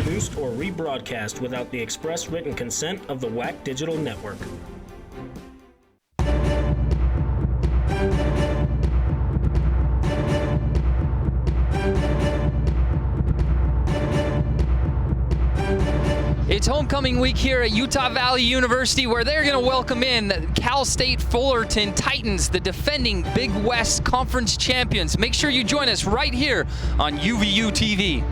reproduced or rebroadcast without the express written consent of the WAC Digital Network. It's homecoming week here at Utah Valley University, where they're going to welcome in the Cal State Fullerton Titans, the defending Big West Conference champions. Make sure you join us right here on UVU TV.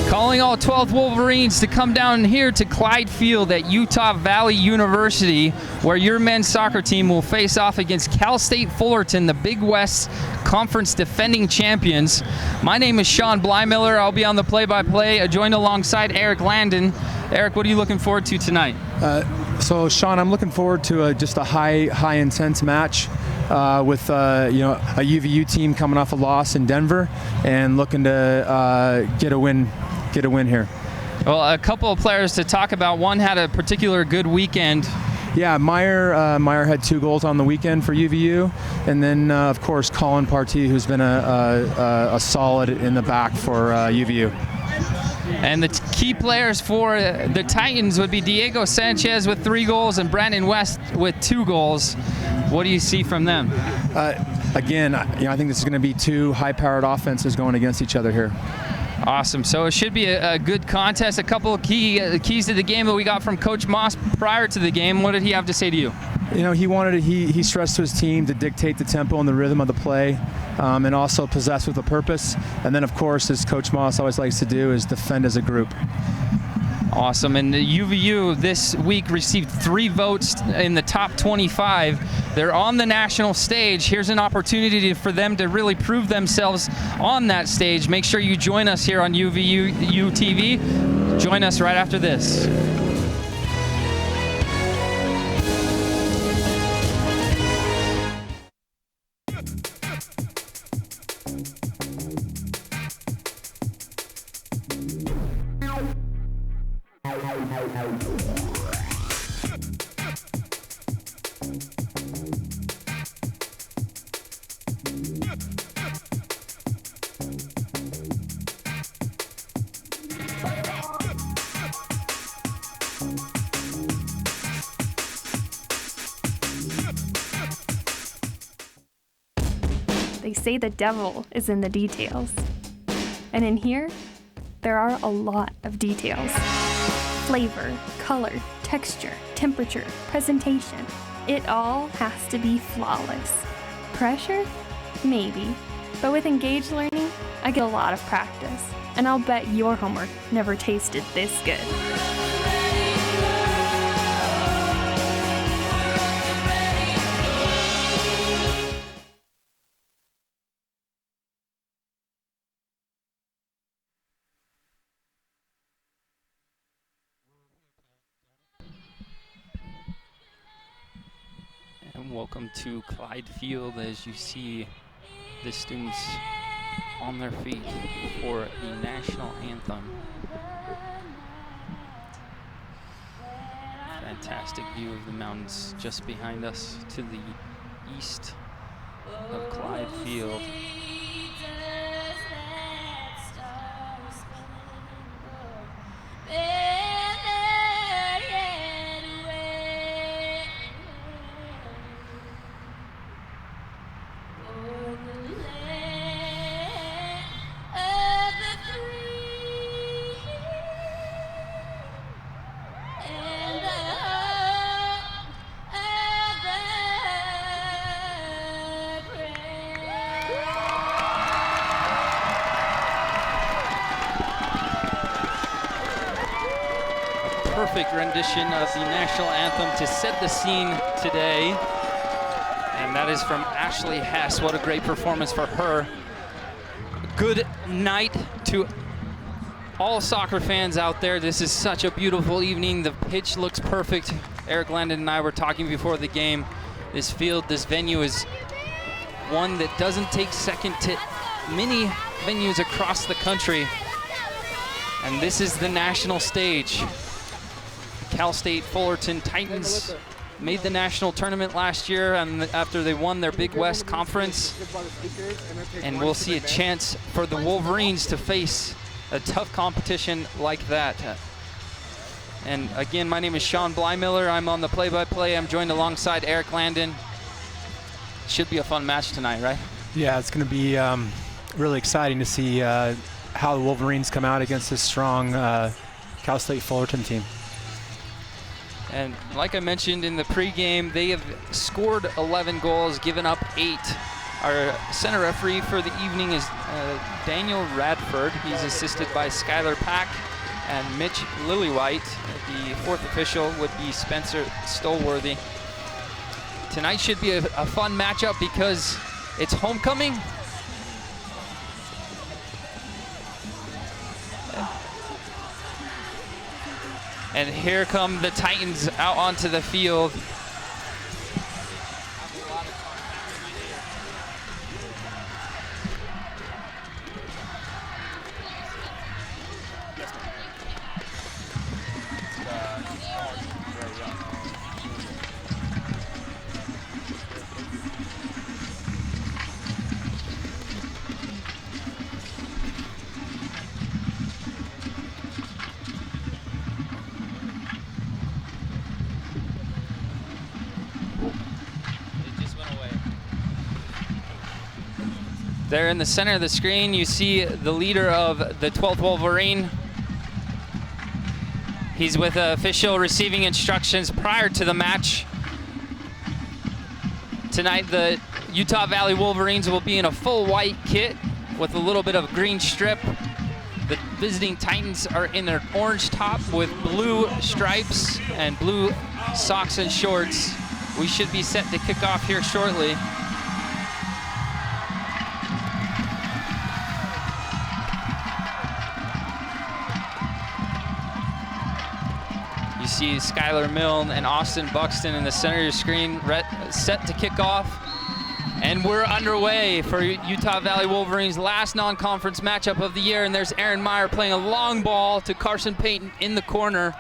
Calling all 12 Wolverines to come down here to Clyde Field at Utah Valley University, where your men's soccer team will face off against Cal State Fullerton, the Big West Conference defending champions. My name is Sean Blymiller. I'll be on the play-by-play, joined alongside Eric Landon. Eric, what are you looking forward to tonight? So, Sean, I'm looking forward to just a high intense match with a UVU team coming off a loss in Denver and looking to get a win here. Well, a couple of players to talk about. One had a particular good weekend. Yeah, Meyer had 2 goals on the weekend for UVU, and then of course Colin Partee, who's been a solid in the back for UVU. And the key players for the Titans would be Diego Sanchez with 3 goals and Brandon West with 2 goals. What do you see from them? Again, I think this is going to be 2 high-powered offenses going against each other here. Awesome. So it should be a good contest. A couple of keys to the game that we got from Coach Moss prior to the game. What did he have to say to you? He stressed to his team to dictate the tempo and the rhythm of the play, and also possess with a purpose. And then, of course, as Coach Moss always likes to do, is defend as a group. Awesome. And the UVU this week received 3 votes in the top 25. They're on the national stage. Here's an opportunity for them to really prove themselves on that stage. Make sure you join us here on UVU TV. Join us right after this. They say the devil is in the details. And in here, there are a lot of details. Flavor, color, texture, temperature, presentation. It all has to be flawless. Pressure? Maybe. But with engaged learning, I get a lot of practice. And I'll bet your homework never tasted this good. And welcome to Clyde Field as you see the students on their feet for the national anthem. Fantastic view of the mountains just behind us to the east of Clyde Field. perfect rendition of the national anthem to set the scene today. And that is from Ashley Hess. What a great performance for her. Good night to all soccer fans out there. This is such a beautiful evening. The pitch looks perfect. Eric Landon and I were talking before the game. This field, this venue is one that doesn't take second to many venues across the country. And this is the national stage. Cal State Fullerton Titans made the national tournament last year and after they won their Big West Conference. And we'll see a chance for the Wolverines to face a tough competition like that. And again, my name is Sean Blymiller. I'm on the play-by-play. I'm joined alongside Eric Landon. Should be a fun match tonight, right? Yeah, it's going to be really exciting to see how the Wolverines come out against this strong Cal State Fullerton team. And like I mentioned in the pregame, they have scored 11 goals, given up 8. Our center referee for the evening is Daniel Radford. He's assisted by Skylar Pack and Mitch Lillywhite. The fourth official would be Spencer Stolworthy. Tonight should be a fun matchup because it's homecoming. And here come the Titans out onto the field. There in the center of the screen, you see the leader of the 12th Wolverine. He's with an official receiving instructions prior to the match. Tonight, the Utah Valley Wolverines will be in a full white kit with a little bit of green strip. The visiting Titans are in their orange top with blue stripes and blue socks and shorts. We should be set to kick off here shortly. You see Skylar Milne and Austin Buxton in the center of your screen, set to kick off. And we're underway for Utah Valley Wolverines' last non-conference matchup of the year. And there's Aaron Meyer playing a long ball to Carson Payton in the corner.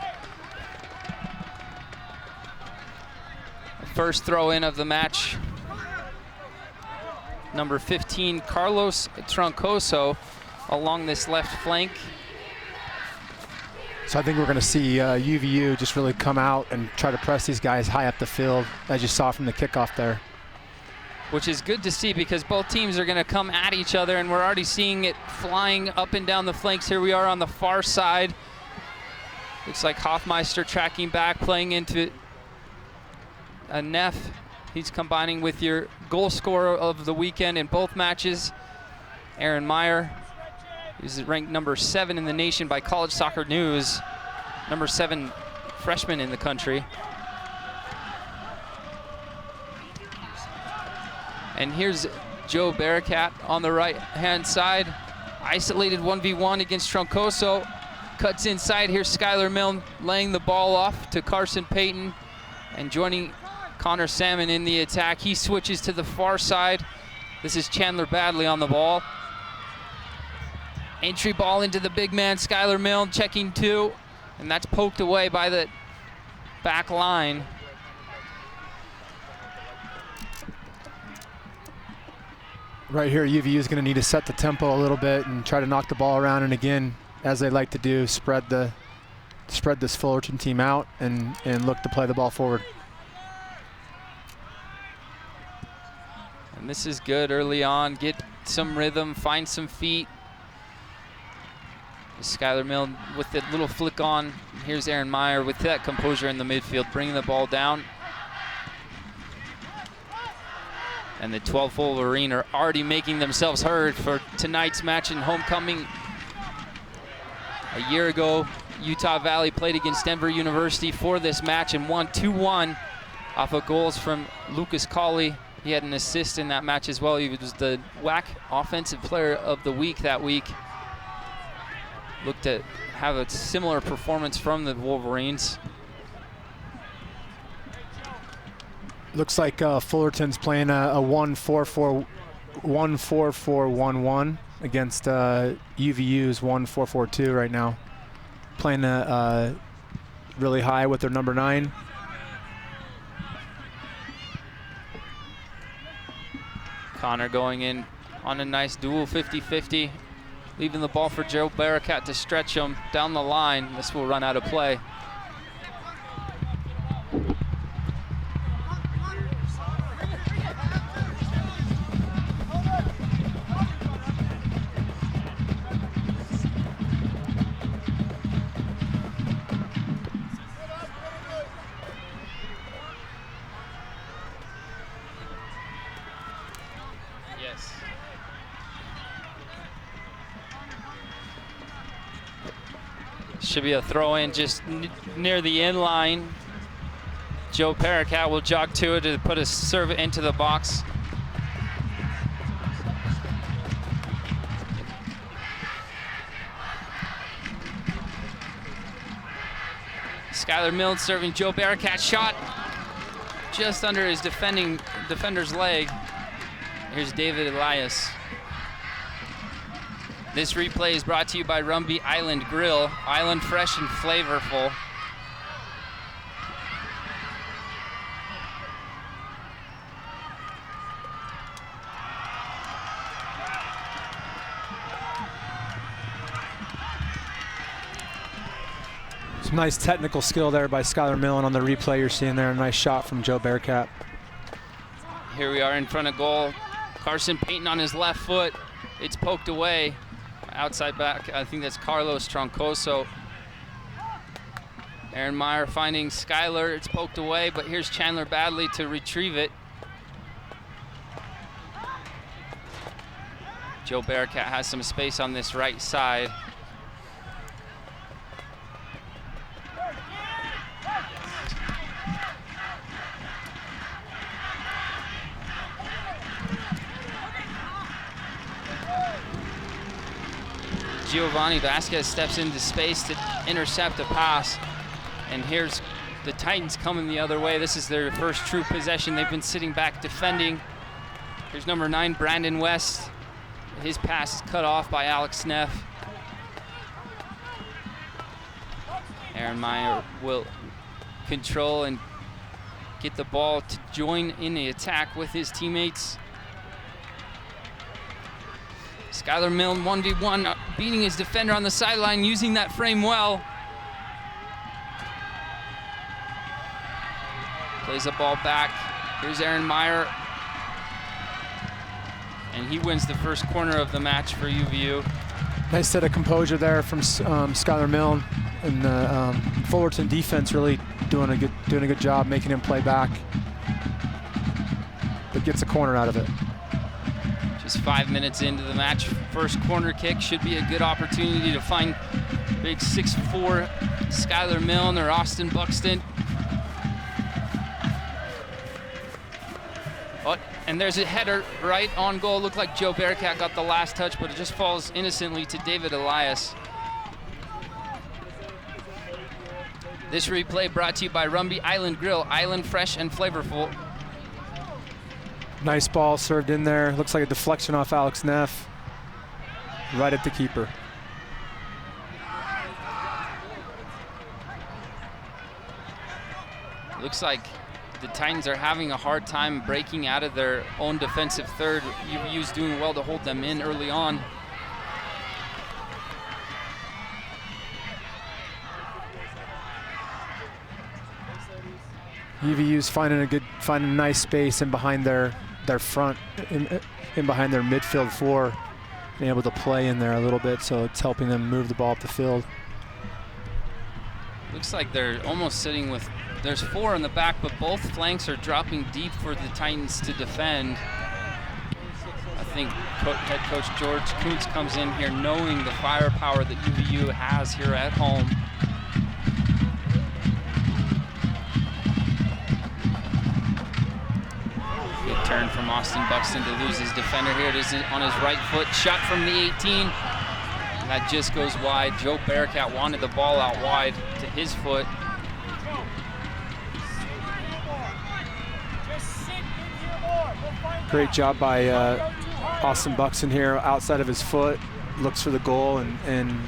First throw-in of the match. Number 15, Carlos Troncoso, along this left flank. So I think we're going to see UVU just really come out and try to press these guys high up the field, as you saw from the kickoff there. Which is good to see because both teams are going to come at each other, and we're already seeing it flying up and down the flanks. Here we are on the far side. Looks like Hoffmeister tracking back, playing into a Neff. He's combining with your goal scorer of the weekend in both matches, Aaron Meyer. He's ranked number 7 in the nation by College Soccer News, number 7 freshman in the country. And here's Joe Barakat on the right-hand side. Isolated 1v1 against Troncoso. Cuts inside. Here's Skylar Milne laying the ball off to Carson Payton. And joining Connor Salmon in the attack. He switches to the far side. This is Chandler Badley on the ball. Entry ball into the big man, Skylar Milne checking 2. And that's poked away by the back line. Right here, UVU is going to need to set the tempo a little bit and try to knock the ball around. And again, as they like to do, spread this Fullerton team out and look to play the ball forward. And this is good early on. Get some rhythm, find some feet. Skylar Milne with the little flick on. Here's Aaron Meyer with that composure in the midfield, bringing the ball down. And the 12th Wolverine are already making themselves heard for tonight's match in homecoming. A year ago, Utah Valley played against Denver University for this match and won 2-1 off of goals from Lucas Colley. He had an assist in that match as well. He was the WAC Offensive Player of the Week that week. Looked to have a similar performance from the Wolverines. Looks like Fullerton's playing a 1-4-4-1 against UVU's 1-4-4-2 right now. Playing really high with their number 9. Connor going in on a nice dual 50-50, leaving the ball for Joe Barakat to stretch him down the line. This will run out of play. Should be a throw-in just near the end line. Joe Paracat will jog to it to put a serve into the box. Skylar Milne serving Joe Baracat, shot just under his defender's leg. Here's David Elias. This replay is brought to you by Rumby Island Grill. Island fresh and flavorful. Some nice technical skill there by Skylar Millen on the replay you're seeing there. A nice shot from Joe Bearcat. Here we are in front of goal. Carson Payton on his left foot. It's poked away. Outside back, I think that's Carlos Troncoso. Aaron Meyer finding Skylar. It's poked away, but here's Chandler Badley to retrieve it. Joe Bearcat has some space on this right side. Giovanni Vasquez steps into space to intercept a pass. And here's the Titans coming the other way. This is their first true possession. They've been sitting back defending. Here's number 9, Brandon West. His pass is cut off by Alex Neff. Aaron Meyer will control and get the ball to join in the attack with his teammates. Skylar Milne 1v1, beating his defender on the sideline, using that frame well. Plays the ball back. Here's Aaron Meyer. And he wins the first corner of the match for UVU. Nice set of composure there from Skylar Milne, and the Fullerton defense really doing a good job making him play back, but gets a corner out of it. Just 5 minutes into the match, first corner kick should be a good opportunity to find big 6'4" Skylar Milne or Austin Buxton. Oh, and there's a header right on goal. Looked like Joe Bearcat got the last touch, but it just falls innocently to David Elias. This replay brought to you by Rumby Island Grill, island fresh and flavorful. Nice ball served in there. Looks like a deflection off Alex Neff. Right at the keeper. Looks like the Titans are having a hard time breaking out of their own defensive third. UVU's doing well to hold them in early on. UVU's finding a nice space in behind their front, in behind their midfield 4, being able to play in there a little bit, so it's helping them move the ball up the field. Looks like they're almost sitting with, there's 4 in the back, but both flanks are dropping deep for the Titans to defend. I think head coach George Kuntz comes in here knowing the firepower that UVU has here at home. turn from Austin Buxton to lose his defender here. It is on his right foot. Shot from the 18. And that just goes wide. Joe Bearcat wanted the ball out wide to his foot. Great job by Austin Buxton here, outside of his foot, looks for the goal and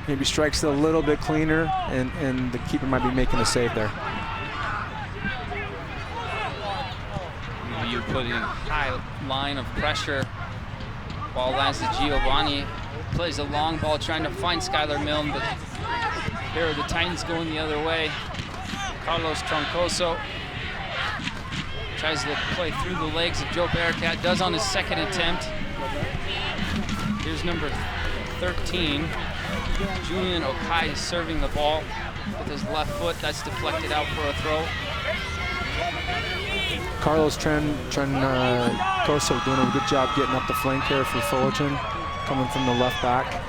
maybe strikes it a little bit cleaner, and the keeper might be making a save there. You put in high line of pressure. Ball lands to Giovanni. Plays a long ball trying to find Skylar Milne, but here are the Titans going the other way. Carlos Troncoso tries to play through the legs of Joe Bearcat, does on his second attempt. Here's number 13. Julian Okai is serving the ball with his left foot. That's deflected out for a throw. Carlos Troncoso doing a good job getting up the flank here for Fullerton, coming from the left back.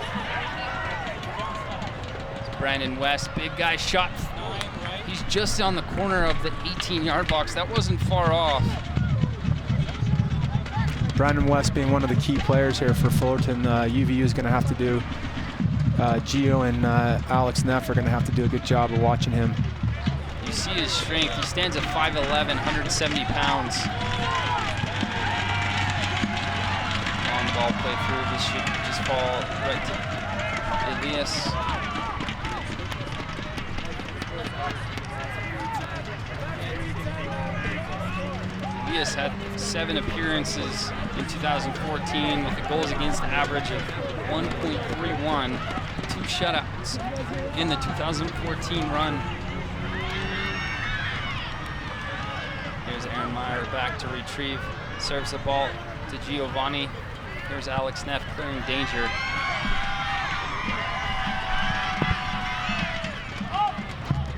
Brandon West, big guy shot. He's just on the corner of the 18-yard box. That wasn't far off. Brandon West being one of the key players here for Fullerton. UVU is going to have to do, Gio and Alex Neff are going to have to do a good job of watching him. You see his strength. He stands at 5'11", 170 pounds. Long ball play through. This should just fall right to Elias. Elias had 7 appearances in 2014 with a goals against average of 1.31, 2 shutouts in the 2014 run. Here's Aaron Meyer back to retrieve, serves the ball to Giovanni. Here's Alex Neff clearing danger.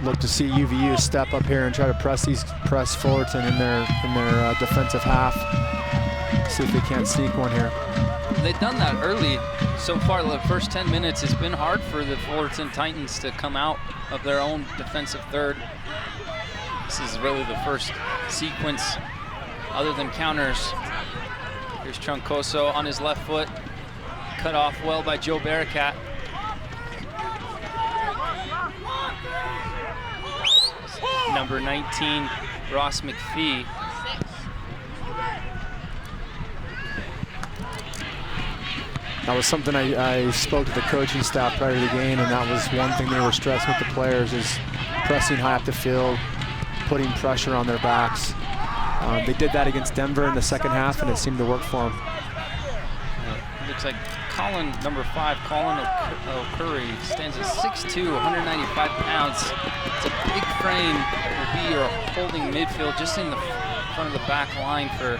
Look to see UVU step up here and try to press Fullerton in their defensive half. See if they can't sneak one here. They've done that early. So far, the first 10 minutes, it's been hard for the Fullerton Titans to come out of their own defensive third. This is really the first sequence other than counters. Here's Troncoso on his left foot. Cut off well by Joe Bearcat. Number 19, Ross McPhee. That was something I spoke to the coaching staff prior to the game, and that was one thing they were stressing with the players is pressing high up the field, putting pressure on their backs. They did that against Denver in the second half, and it seemed to work for them. Looks like number 5, Colin O'Curry, stands at 6'2", 195 pounds. It's a big frame. Will be your holding midfield just in the front of the back line for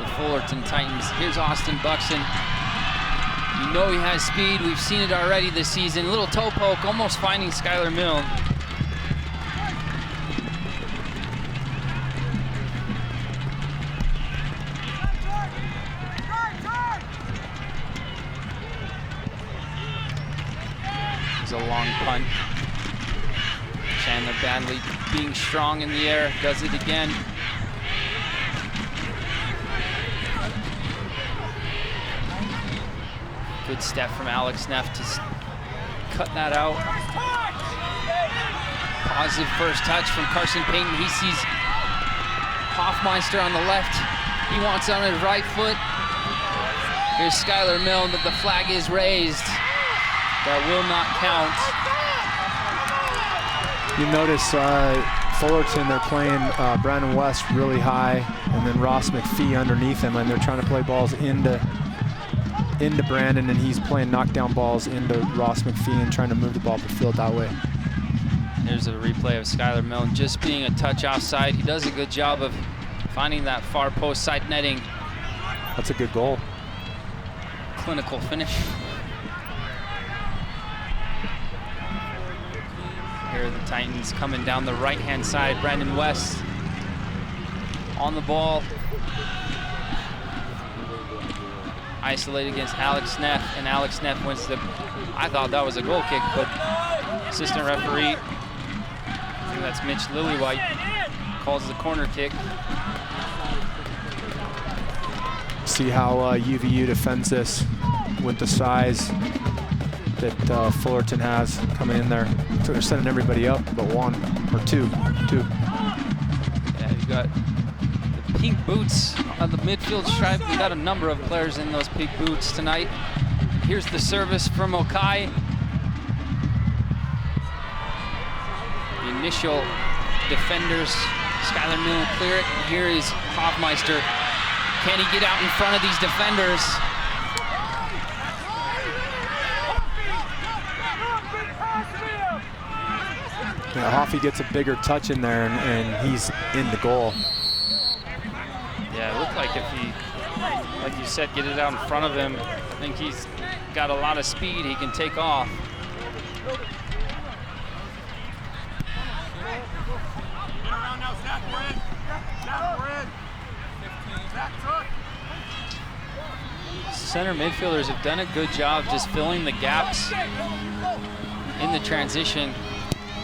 the Fullerton Titans. Here's Austin Buxton. You know he has speed. We've seen it already this season. Little toe poke, almost finding Skylar Milne. A long punt. Chandler Badley being strong in the air, does it again. Good step from Alex Neff to cut that out. Positive first touch from Carson Payton. He sees Hoffmeister on the left. He wants it on his right foot. Here's Skylar Milne, but the flag is raised. That will not count. You notice Fullerton, they're playing Brandon West really high, and then Ross McPhee underneath him, and they're trying to play balls into Brandon, and he's playing knockdown balls into Ross McPhee and trying to move the ball up the field that way. There's a replay of Skylar Milne just being a touch offside. He does a good job of finding that far post side netting. That's a good goal. Clinical finish. Here are the Titans coming down the right-hand side. Brandon West on the ball. Isolated against Alex Neff, and Alex Neff wins the... I thought that was a goal kick, but assistant referee, I think that's Mitch Lillywhite, calls the corner kick. See how UVU defends this with the size that Fullerton has coming in there. So they're setting everybody up but one or two. Yeah, you've got the pink boots on the midfield stripe. We got a number of players in those pink boots tonight. Here's the service from Okai. The initial defenders, Skylar Mill will clear it. And here is Hoffmeister. Can he get out in front of these defenders? Yeah, Hoffy gets a bigger touch in there, and he's in the goal. Yeah, it looked like if he, like you said, get it out in front of him, I think he's got a lot of speed. He can take off. Center midfielders have done a good job just filling the gaps in the transition,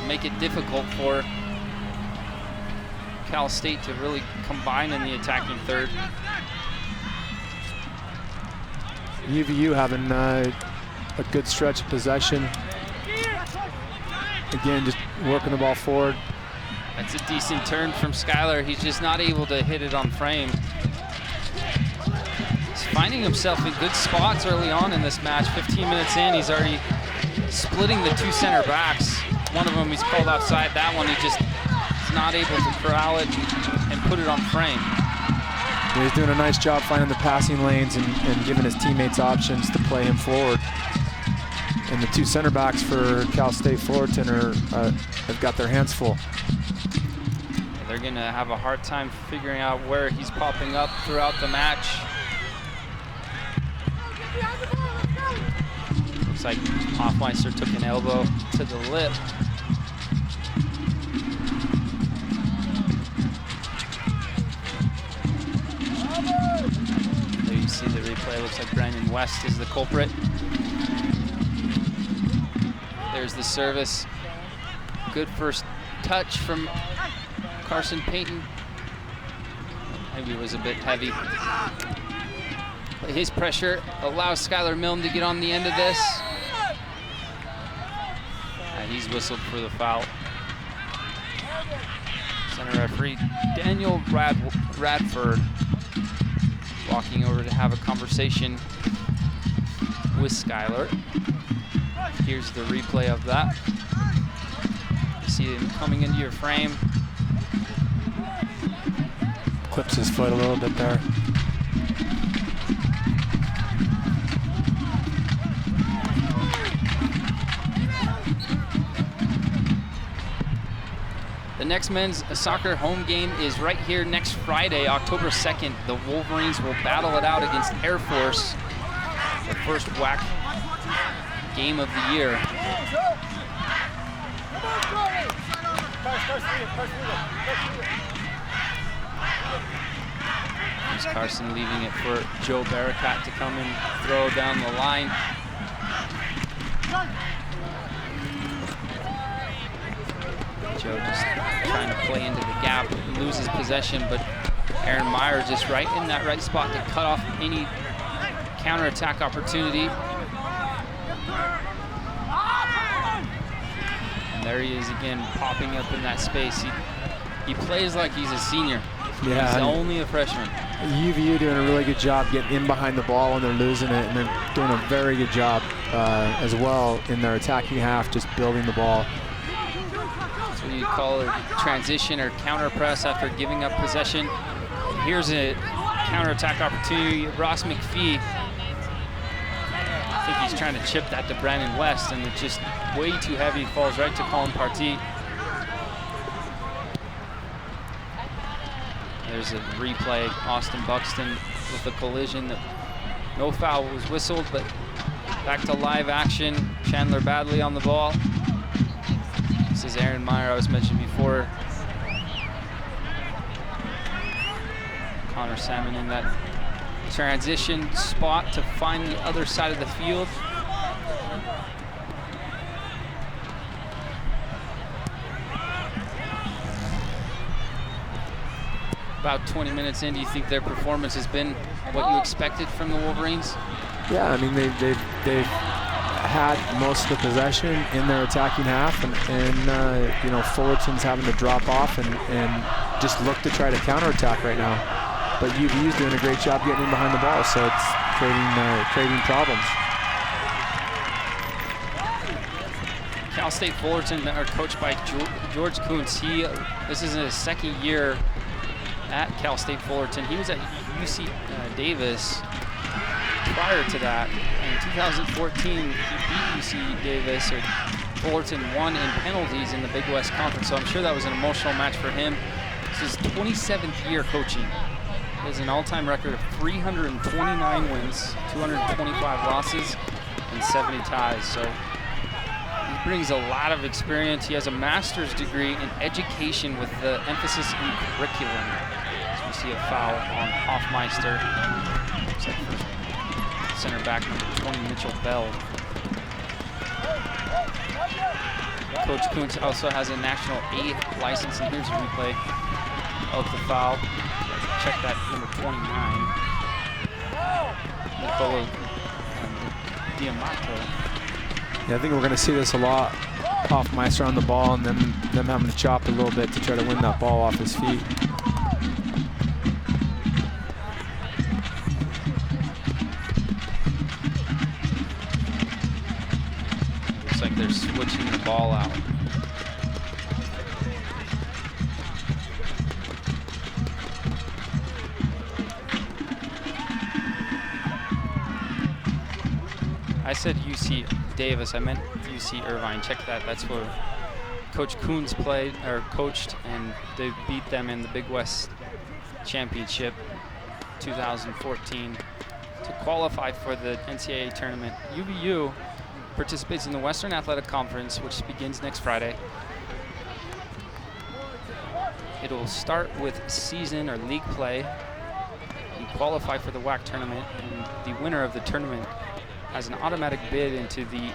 make it difficult for Cal State to really combine in the attacking third. UVU having a good stretch of possession. Again, just working the ball forward. That's a decent turn from Skylar. He's just not able to hit it on frame. He's finding himself in good spots early on in this match. 15 minutes in, he's already splitting the two center backs. One of them he's called offside. That one he just is not able to corral it and put it on frame. Yeah, he's doing a nice job finding the passing lanes and giving his teammates options to play him forward. And the two center backs for Cal State Fullerton have got their hands full. They're going to have a hard time figuring out where he's popping up throughout the match. Looks like Hoffmeister took an elbow to the lip. There you see the replay. Looks like Brandon West is the culprit. There's the service. Good first touch from Carson Payton. Maybe it was a bit heavy. But his pressure allows Skylar Milne to get on the end of this. And he's whistled for the foul. Center referee Daniel Radford walking over to have a conversation with Skylar. Here's the replay of that. You see him coming into your frame. Clips his foot a little bit there. The next men's soccer home game is right here next Friday, October 2nd. The Wolverines will battle it out against Air Force, the first WAC game of the year. Here's Carson leaving it for Joe Barakat to come and throw down the line. Joe just trying to play into the gap, loses possession, but Aaron Meyer just right in that right spot to cut off any counterattack opportunity. And there he is again, popping up in that space. He plays like he's a senior. Yeah, he's only a freshman. UVU doing a really good job getting in behind the ball when they're losing it, and they're doing a very good job as well in their attacking half, just building the ball. That's what you call a transition or counter press after giving up possession. Here's a counterattack opportunity. Ross McPhee, I think he's trying to chip that to Brandon West, and it's just way too heavy. Falls right to Colin Partee. There's a replay. Austin Buxton with a collision. No foul was whistled, but back to live action. Chandler Badley on the ball. This is Aaron Meyer, I was mentioned before. Connor Salmon in that transition spot to find the other side of the field. about 20 minutes in, do you think their performance has been what you expected from the Wolverines? Yeah, I mean, they've had most of the possession in their attacking half, and you know, Fullerton's having to drop off and just look to try to counterattack right now. But UVU's doing a great job getting in behind the ball, so it's creating problems. Cal State Fullerton are coached by George Kuntz. This is his second year at Cal State Fullerton. He was at UC Davis prior to that. In 2014, he beat UC Davis, or Fullerton won in penalties in the Big West Conference, so I'm sure that was an emotional match for him. This is his 27th year coaching. He has an all-time record of 329 wins, 225 losses, and 70 ties. So he brings a lot of experience. He has a master's degree in education with the emphasis in curriculum. So we see a foul on Hoffmeister. Looks like for center back number 20, Mitchell Bell. Coach Kuntz also has a National A license, and here's a replay of the foul. Check that, number 29. Nicola Diamato. Yeah, I think we're going to see this a lot. Hoffmeister on the ball, and them having to chop a little bit to try to win that ball off his feet. Looks like they're switching the ball out. I said UC Davis, I meant UC Irvine. Check that. That's where Coach Kuntz played or coached, and they beat them in the Big West Championship 2014 to qualify for the NCAA tournament. UVU participates in the Western Athletic Conference, which begins next Friday. It will start with season or league play. You qualify for the WAC tournament, and the winner of the tournament has an automatic bid into the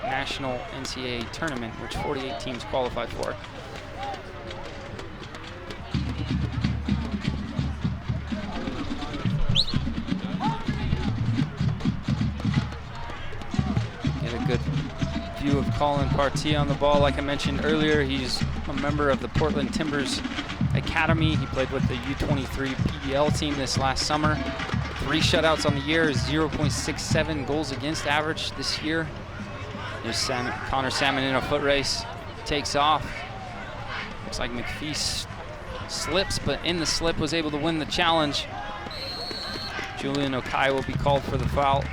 national NCAA tournament, which 48 teams qualify for. Get a good view of Colin Partee on the ball. Like I mentioned earlier, he's a member of the Portland Timbers Academy. He played with the U23 PBL team this last summer. 3 shutouts on the year, 0.67 goals against average this year. There's Connor Salmon in a foot race, takes off. Looks like McPhee slips, but in the slip was able to win the challenge. Julian Okai will be called for the foul.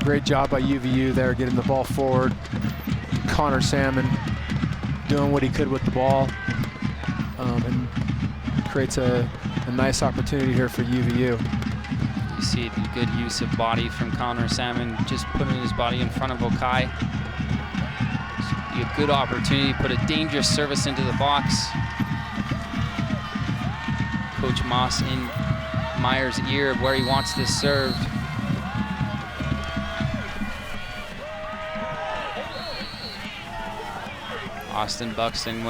Great job by UVU there, getting the ball forward. Connor Salmon doing what he could with the ball, and creates a nice opportunity here for UVU. You see the good use of body from Connor Salmon, just putting his body in front of Okai. Be a good opportunity, put a dangerous service into the box. Coach Moss in Meyer's ear of where he wants this served. Austin Buxton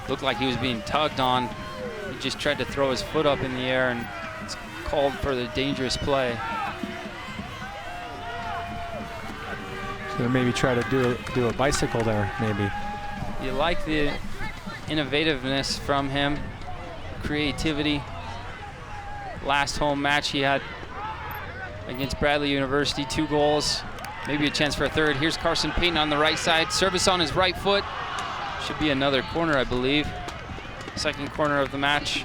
looked like he was being tugged on. He just tried to throw his foot up in the air, and it's called for the dangerous play. So maybe try to do a bicycle there, maybe. You like the innovativeness from him, creativity. Last home match he had against Bradley University, 2 goals, maybe a chance for a third. Here's Carson Payton on the right side, service on his right foot. Should be another corner, I believe. Second corner of the match.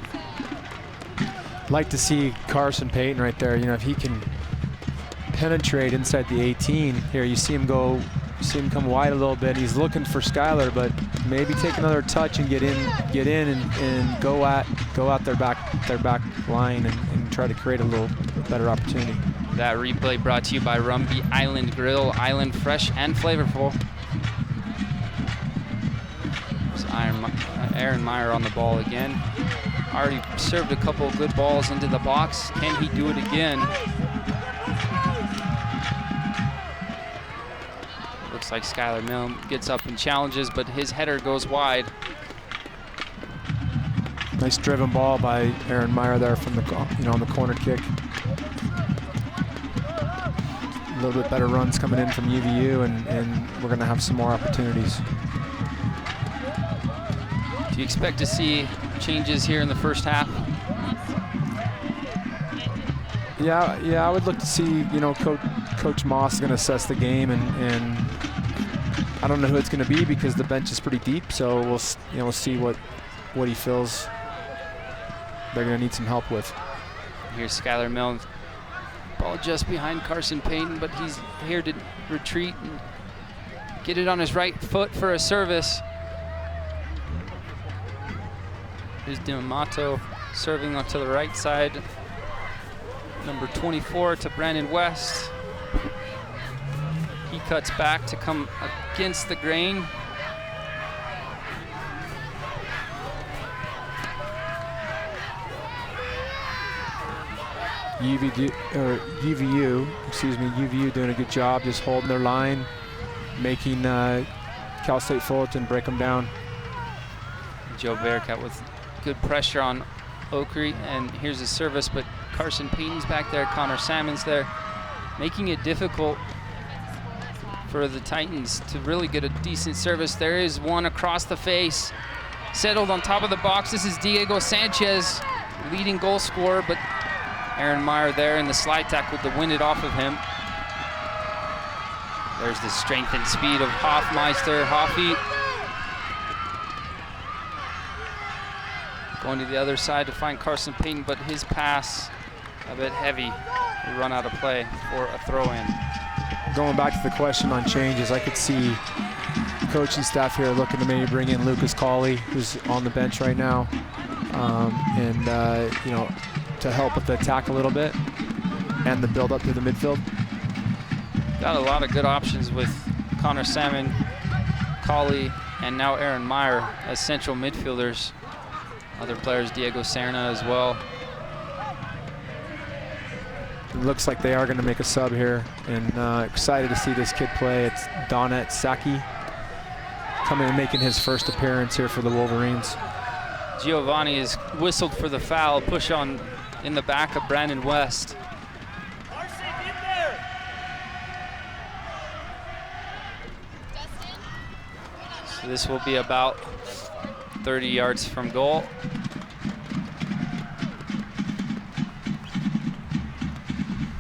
Like to see Carson Payton right there. You know, if he can penetrate inside the 18 here, you see him come wide a little bit. He's looking for Skylar, but maybe take another touch and get in and go out their back line and try to create a little better opportunity. That replay brought to you by Rumby Island Grill. Island fresh and flavorful. Aaron Meyer on the ball again. Already served a couple of good balls into the box. Can he do it again? Looks like Skylar Milne gets up and challenges, but his header goes wide. Nice driven ball by Aaron Meyer there from the, on the corner kick. A little bit better runs coming in from UVU, and we're going to have some more opportunities. Do you expect to see changes here in the first half? Yeah, I would look to see, Coach Moss is going to assess the game, and I don't know who it's going to be because the bench is pretty deep. So we'll see what he feels they're going to need some help with. Here's Skylar Milne. Ball just behind Carson Payton, but he's here to retreat and get it on his right foot for a service. Here's D'Amato serving up to the right side. Number 24 to Brandon West. He cuts back to come against the grain. UVU doing a good job just holding their line, making Cal State Fullerton break them down. Joe Bearcat with good pressure on Oakry, and here's a service, but Carson Payton's back there, Connor Salmon's there, making it difficult for the Titans to really get a decent service. There is one across the face, settled on top of the box. This is Diego Sanchez, leading goal scorer, but Aaron Meyer there in the slide tackle to win it off of him. There's the strength and speed of Hoffmeister. Hoffy going to the other side to find Carson Payton, but his pass a bit heavy. We run out of play for a throw-in. Going back to the question on changes, I could see the coaching staff here looking to maybe bring in Lucas Cawley, who's on the bench right now, to help with the attack a little bit and the build up to the midfield. Got a lot of good options with Connor Salmon, Cawley, and now Aaron Meyer as central midfielders. Other players, Diego Serna as well. It looks like they are going to make a sub here, and excited to see this kid play. It's Donette Saki coming and making his first appearance here for the Wolverines. Giovanni is whistled for the foul, push on in the back of Brandon West. So this will be about 30 yards from goal.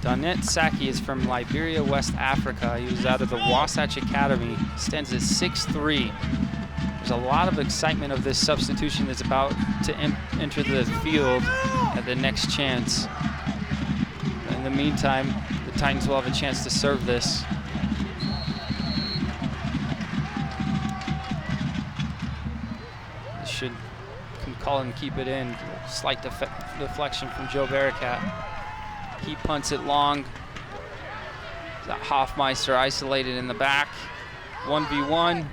Donette Saki is from Liberia, West Africa. He was out of the Wasatch Academy, stands at 6'3". There's a lot of excitement of this substitution that's about to enter the field at the next chance. In the meantime, the Titans will have a chance to serve this. This should call and keep it in. Slight deflection from Joe Bearcat. He punts it long. Hoffmeister isolated in the back. 1v1.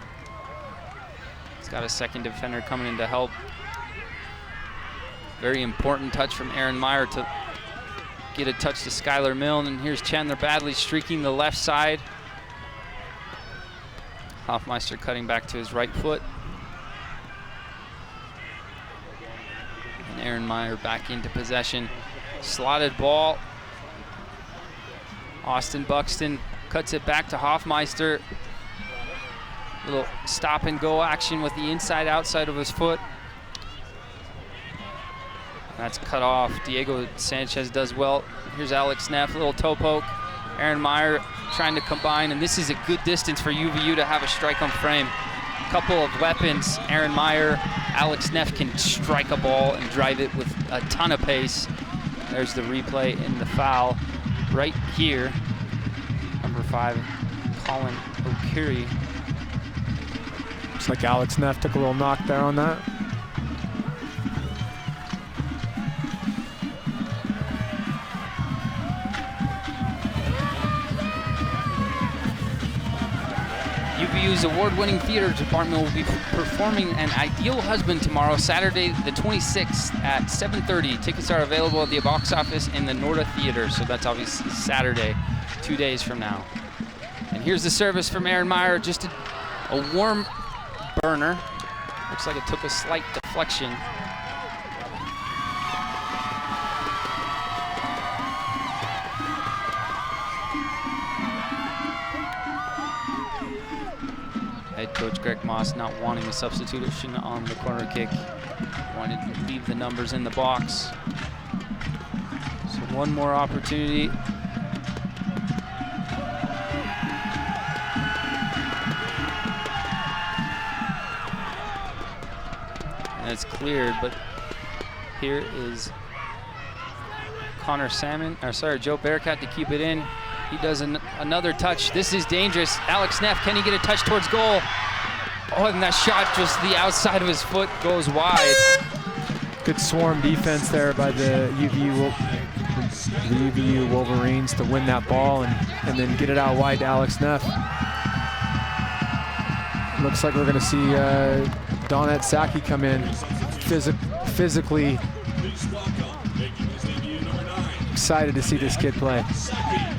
He's got a second defender coming in to help. Very important touch from Aaron Meyer to get a touch to Skylar Milne. And here's Chandler Badley streaking the left side. Hoffmeister cutting back to his right foot. And Aaron Meyer back into possession. Slotted ball. Austin Buxton cuts it back to Hoffmeister. Little stop and go action with the inside outside of his foot. That's cut off. Diego Sanchez does well. Here's Alex Neff, little toe poke. Aaron Meyer trying to combine, and this is a good distance for UVU to have a strike on frame. Couple of weapons. Aaron Meyer, Alex Neff can strike a ball and drive it with a ton of pace. There's the replay in the foul right here. Number 5, Colin O'Keery. Looks like Alex Neff took a little knock there on that. UVU's award-winning theater department will be performing An Ideal Husband tomorrow, Saturday the 26th at 7:30. Tickets are available at the box office in the Norda Theater, so that's obviously Saturday, 2 days from now. And here's the service from Aaron Meyer, just a warm burner. Looks like it took a slight deflection. Coach Greg Moss not wanting a substitution on the corner kick. Wanted to leave the numbers in the box. So one more opportunity. And it's cleared, but here is Joe Bearcat to keep it in. He does another touch. This is dangerous. Alex Neff, can he get a touch towards goal? Oh, and that shot, just the outside of his foot, goes wide. Good swarm defense there by the UVU Wolverines to win that ball and then get it out wide to Alex Neff. Looks like we're going to see Donette Saki come in, physically excited to see this kid play.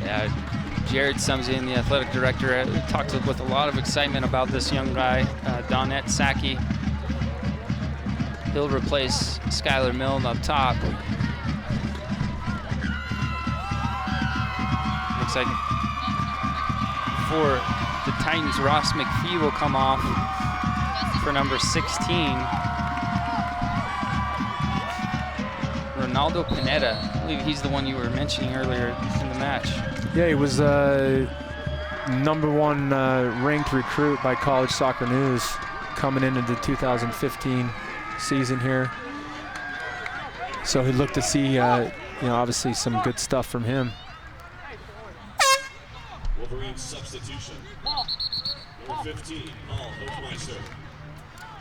Yeah, Jared Sumsian, the athletic director, talked with a lot of excitement about this young guy, Donette Saki. He'll replace Skylar Milne up top. Looks like for the Titans, Ross McPhee will come off for number 16. Ronaldo Pineda, I believe he's the one you were mentioning earlier in the match. Yeah, he was #1 ranked recruit by College Soccer News coming into the 2015 season here. So he'd look to see, obviously some good stuff from him. Wolverines substitution. Number 15, Paul Hofmeister.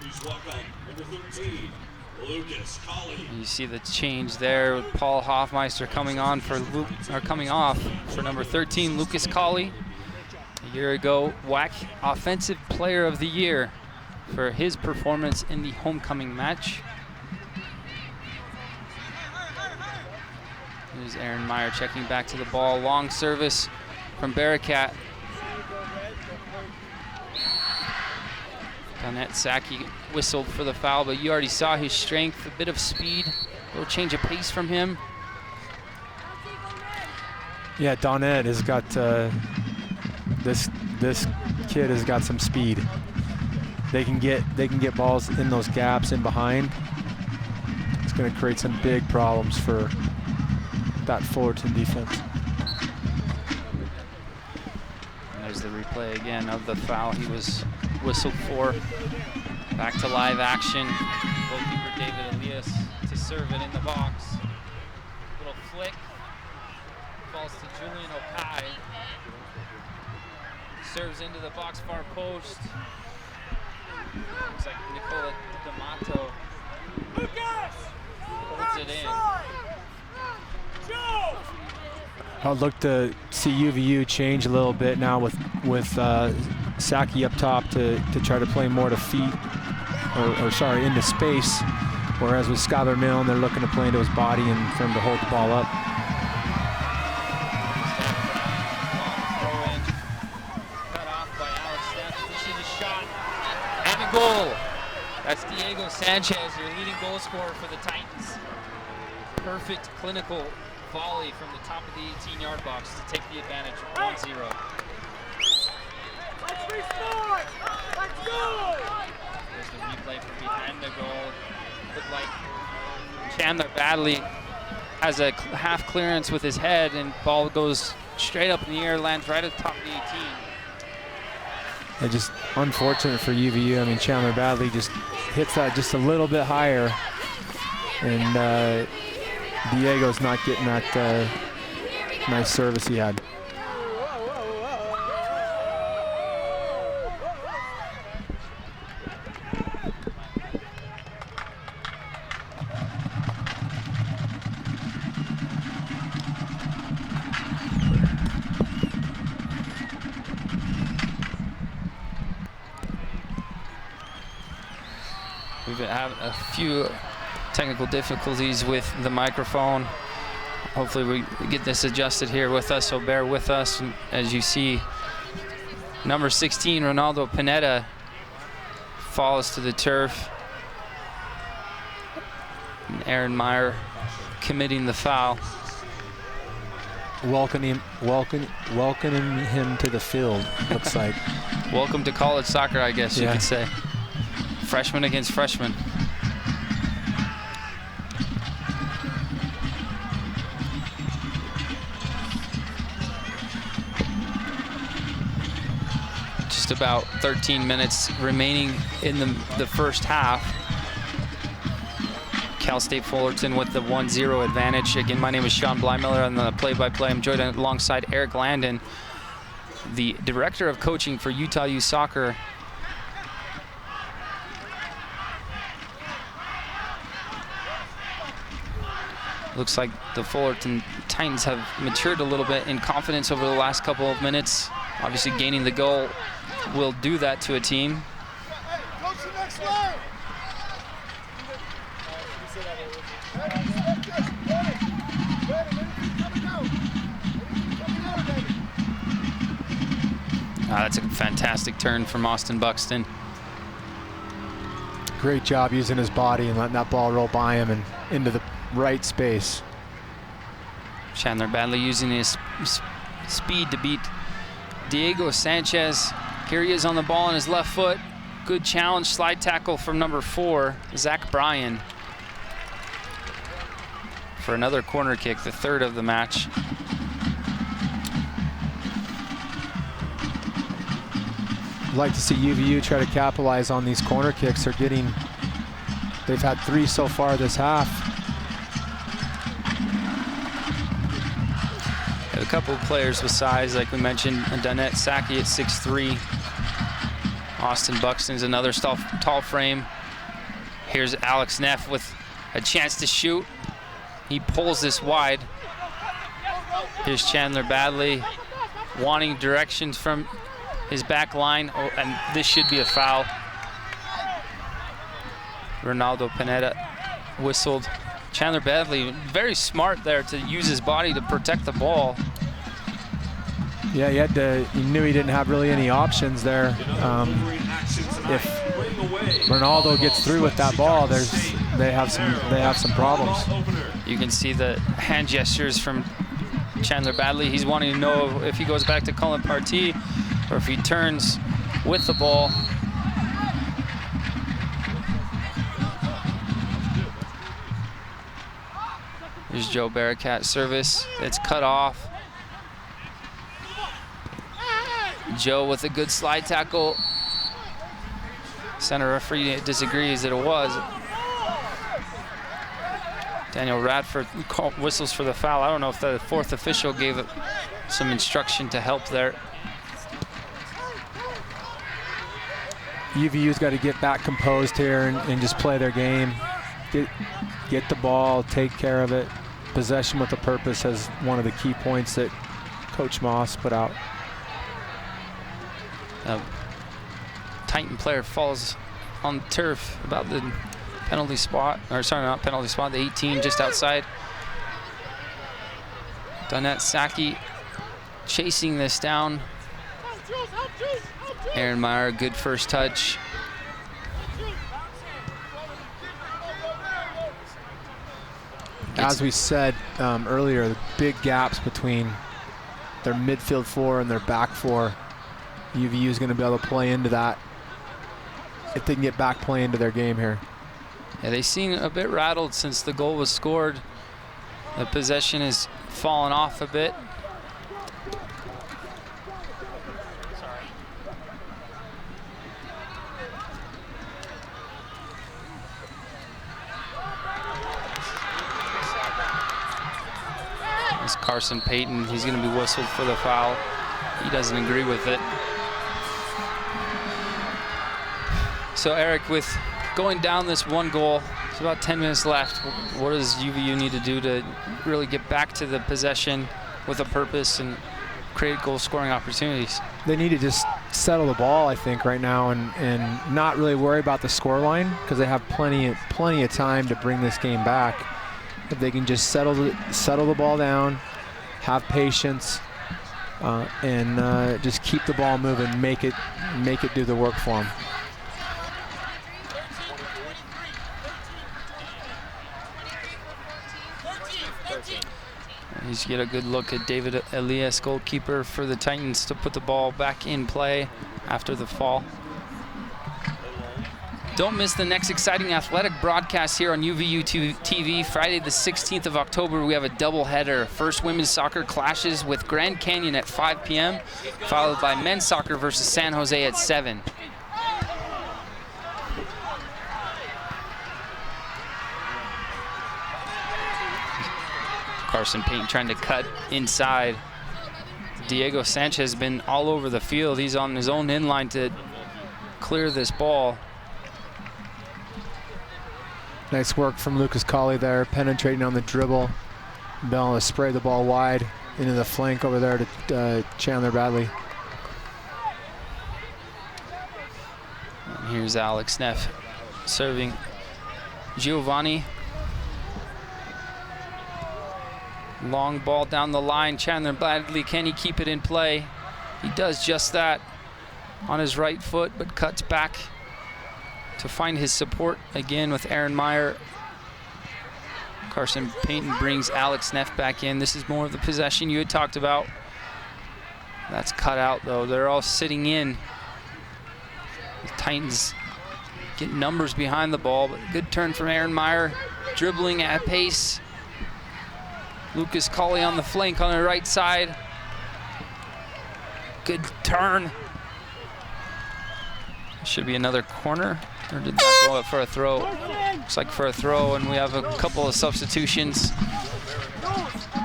Please welcome number 13, Lucas Colley. You see the change there with Paul Hofmeister coming off for number 13, Lucas Colley. A year ago, WAC Offensive Player of the Year for his performance in the homecoming match. There's Aaron Meyer checking back to the ball. Long service from Bearcat. Donette Saki whistled for the foul, but you already saw his strength, a bit of speed, a little change of pace from him. Yeah, Donette has got this kid has got some speed. They can get balls in those gaps in behind. It's going to create some big problems for that Fullerton defense. And there's the replay again of the foul he was whistled for. Back to live action. Goalkeeper David Elias to serve it in the box. Little flick. Falls to Julian Okai. Serves into the box far post. Looks like Nicola D'Amato puts it in. I'll look to see UVU change a little bit now with Saki up top to try to play more to feet, into space. Whereas with Skylar Milne, they're looking to play into his body and for him to hold the ball up. Cut off by Alex Neff. This is a shot and a goal. That's Diego Sanchez, your leading goal scorer for the Titans. Perfect clinical volley from the top of the 18-yard box to take the advantage, 1-0. Let's restart! Let's go! There's the replay from behind the goal. Looked like Chandler Badley has a half clearance with his head, and ball goes straight up in the air, lands right at the top of the 18. And just unfortunate for UVU. I mean, Chandler Badley just hits that just a little bit higher, and Diego's not getting that nice service he had. We've had a few technical difficulties with the microphone. Hopefully we get this adjusted here with us, so bear with us. And as you see, number 16, Ronaldo Pineda, falls to the turf. And Aaron Meyer committing the foul. Welcoming him to the field, looks like. Welcome to college soccer, I guess you could say. Freshman against freshman. Just about 13 minutes remaining in the first half. Cal State Fullerton with the 1-0 advantage. Again, my name is Sean Blymiller on the play-by-play. I'm joined alongside Eric Landon, the Director of Coaching for Utah Youth Soccer. Looks like the Fullerton Titans have matured a little bit in confidence over the last couple of minutes. Obviously, gaining the goal will do that to a team. That's a fantastic turn from Austin Buxton. Great job using his body and letting that ball roll by him and into the right space. Chandler Badley using his speed to beat Diego Sanchez. Here he is on the ball on his left foot. Good challenge, slide tackle from number 4, Zach Bryan, for another corner kick, the third of the match. I'd like to see UVU try to capitalize on these corner kicks. They've had 3 so far this half. A couple of players with size, like we mentioned, Donette Saki at 6'3". Austin Buxton's another tall frame. Here's Alex Neff with a chance to shoot. He pulls this wide. Here's Chandler Badley wanting directions from his back line, and this should be a foul. Ronaldo Pineda whistled. Chandler Badley very smart there to use his body to protect the ball. Yeah, he knew he didn't have really any options there. If Ronaldo gets through with that ball, they have some problems. You can see the hand gestures from Chandler Badley. He's wanting to know if he goes back to Cullen Partee or if he turns with the ball. Here's Joe Barricat's service. It's cut off. Joe with a good slide tackle. Center referee disagrees that it was. Daniel Radford whistles for the foul. I don't know if the 4th official gave some instruction to help there. UVU's got to get back composed here and just play their game. Get the ball, take care of it. Possession with a purpose as one of the key points that Coach Moss put out. Titan player falls on the turf about the penalty spot, or sorry, not penalty spot, the 18 just outside. Donette Saki chasing this down. Aaron Meyer, good first touch. As we said earlier, the big gaps between their midfield 4 and their back 4. UVU is going to be able to play into that if they can get back play into their game here. Yeah, they seem a bit rattled since the goal was scored. The possession has fallen off a bit. It's Carson Payton. He's going to be whistled for the foul. He doesn't agree with it. So Eric, with going down this 1 goal, it's about 10 minutes left. What does UVU need to do to really get back to the possession with a purpose and create goal scoring opportunities? They need to just settle the ball, I think, right now and not really worry about the scoreline because they have plenty of time to bring this game back. If they can just settle the ball down, have patience, and just keep the ball moving, make it do the work for them. He's get a good look at David Elias, goalkeeper for the Titans, to put the ball back in play after the fall. Don't miss the next exciting athletic broadcast here on UVU TV. Friday the 16th of October, we have a doubleheader. First, women's soccer clashes with Grand Canyon at 5 p.m., followed by men's soccer versus San Jose at 7. Carson Payton trying to cut inside. Diego Sanchez has been all over the field. He's on his own inline to clear this ball. Nice work from Lucas Colley there, penetrating on the dribble. Bell to spray the ball wide into the flank over there to Chandler Bradley. And here's Alex Neff serving Giovanni. Long ball down the line. Chandler Bradley, can he keep it in play? He does just that on his right foot, but cuts back to find his support again with Aaron Meyer. Carson Payton brings Alex Neff back in. This is more of the possession you had talked about. That's cut out though. They're all sitting in. The Titans get numbers behind the ball, but good turn from Aaron Meyer, dribbling at pace. Lucas Colley on the flank on the right side. Good turn. Should be another corner, or did that go up for a throw? Looks like for a throw, and we have a couple of substitutions.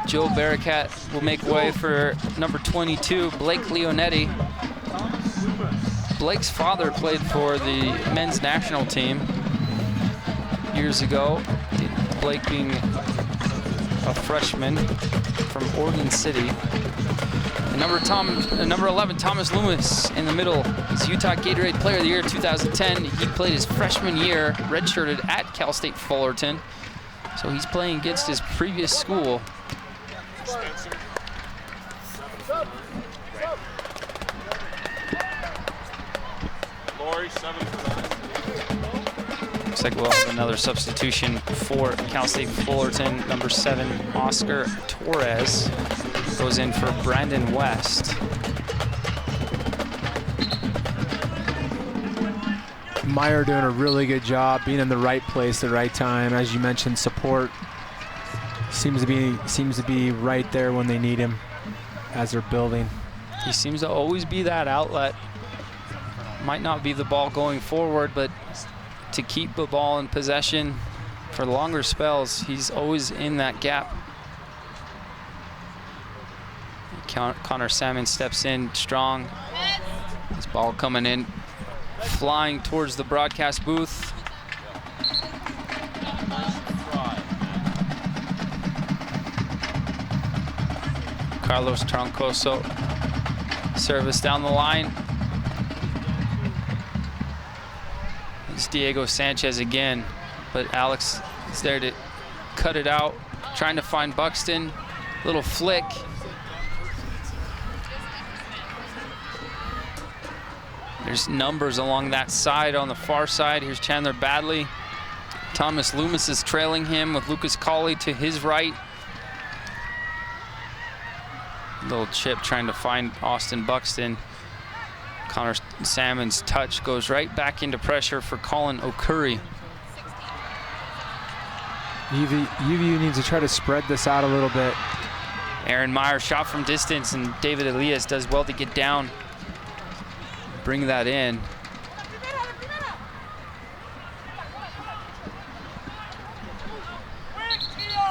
Joe Barakat will make way for number 22, Blake Leonetti. Blake's father played for the men's national team years ago. Blake being a freshman from Oregon City. And number 11, Thomas Loomis in the middle. He's Utah Gatorade Player of the Year 2010. He played his freshman year, redshirted at Cal State Fullerton. So he's playing against his previous school. Looks like we'll have another substitution for Cal State Fullerton. Number 7, Oscar Torres, goes in for Brandon West. Meyer doing a really good job, being in the right place at the right time. As you mentioned, support seems to be right there when they need him as they're building. He seems to always be that outlet. Might not be the ball going forward, but to keep the ball in possession for longer spells, he's always in that gap. Connor Salmon steps in strong. This ball coming in, flying towards the broadcast booth. Carlos Troncoso, service down the line. It's Diego Sanchez again, but Alex is there to cut it out, trying to find Buxton. Little flick. There's numbers along that side on the far side. Here's Chandler Badley. Thomas Loomis is trailing him with Lucas Colley to his right. Little chip trying to find Austin Buxton. Connor Salmon's touch goes right back into pressure for Colin Okuri. UVU needs to try to spread this out a little bit. Aaron Meyer shot from distance, and David Elias does well to get down, bring that in.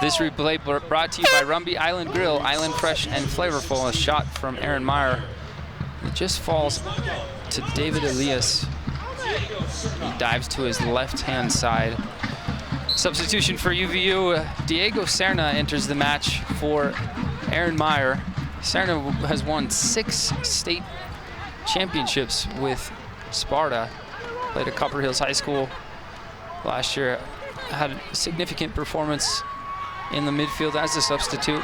This replay brought to you by Rumby Island Grill, Island Fresh and Flavorful. A shot from Aaron Meyer. It just falls to David Elias. He dives to his left-hand side. Substitution for UVU, Diego Serna enters the match for Aaron Meyer. Serna has won 6 state championships with Sparta. Played at Copper Hills High School last year. Had a significant performance in the midfield as a substitute.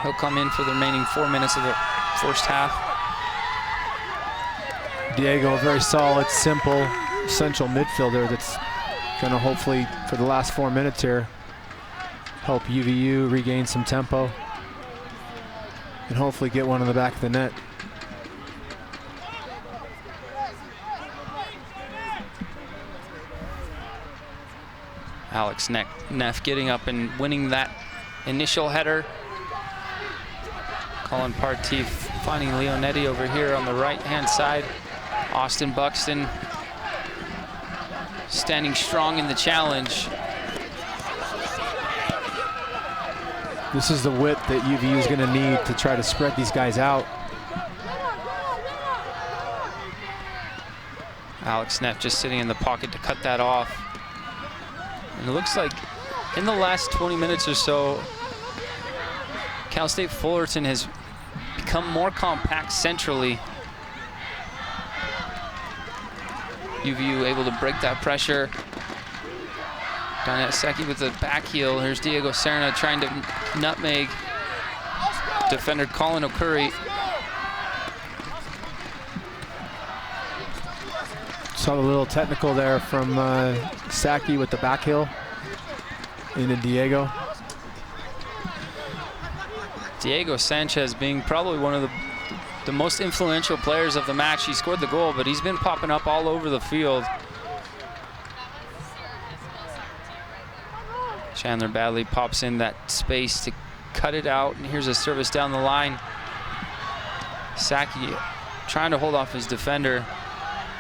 He'll come in for the remaining 4 minutes of the first half. Diego, a very solid, simple, central midfielder that's going to hopefully, for the last 4 minutes here, help UVU regain some tempo. and hopefully get one in the back of the net. Alex Neff getting up and winning that initial header. Colin Parteef finding Leonetti over here on the right-hand side. Austin Buxton standing strong in the challenge. This is the width that UVU is going to need to try to spread these guys out. Alex Neff just sitting in the pocket to cut that off. And it looks like in the last 20 minutes or so, Cal State Fullerton has become more compact centrally. UVU able to break that pressure. Donetseki with the back heel. Here's Diego Serna trying to nutmeg defender Colin Okuri. Saw the little technical there from Saki with the back heel into Diego. Diego Sanchez being probably one of the most influential players of the match. He scored the goal, but he's been popping up all over the field. Chandler Badley pops in that space to cut it out, and here's a service down the line. Saki trying to hold off his defender.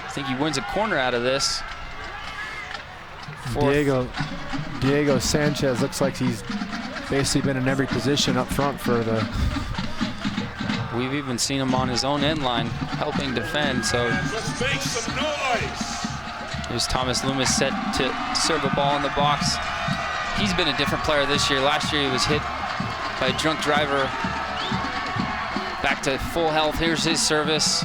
I think he wins a corner out of this. Diego Sanchez looks like he's basically been in every position up front for the... We've even seen him on his own end line helping defend, so... Let's make some noise! Here's Thomas Loomis set to serve a ball in the box. He's been a different player this year. Last year he was hit by a drunk driver. Back to full health. Here's his service.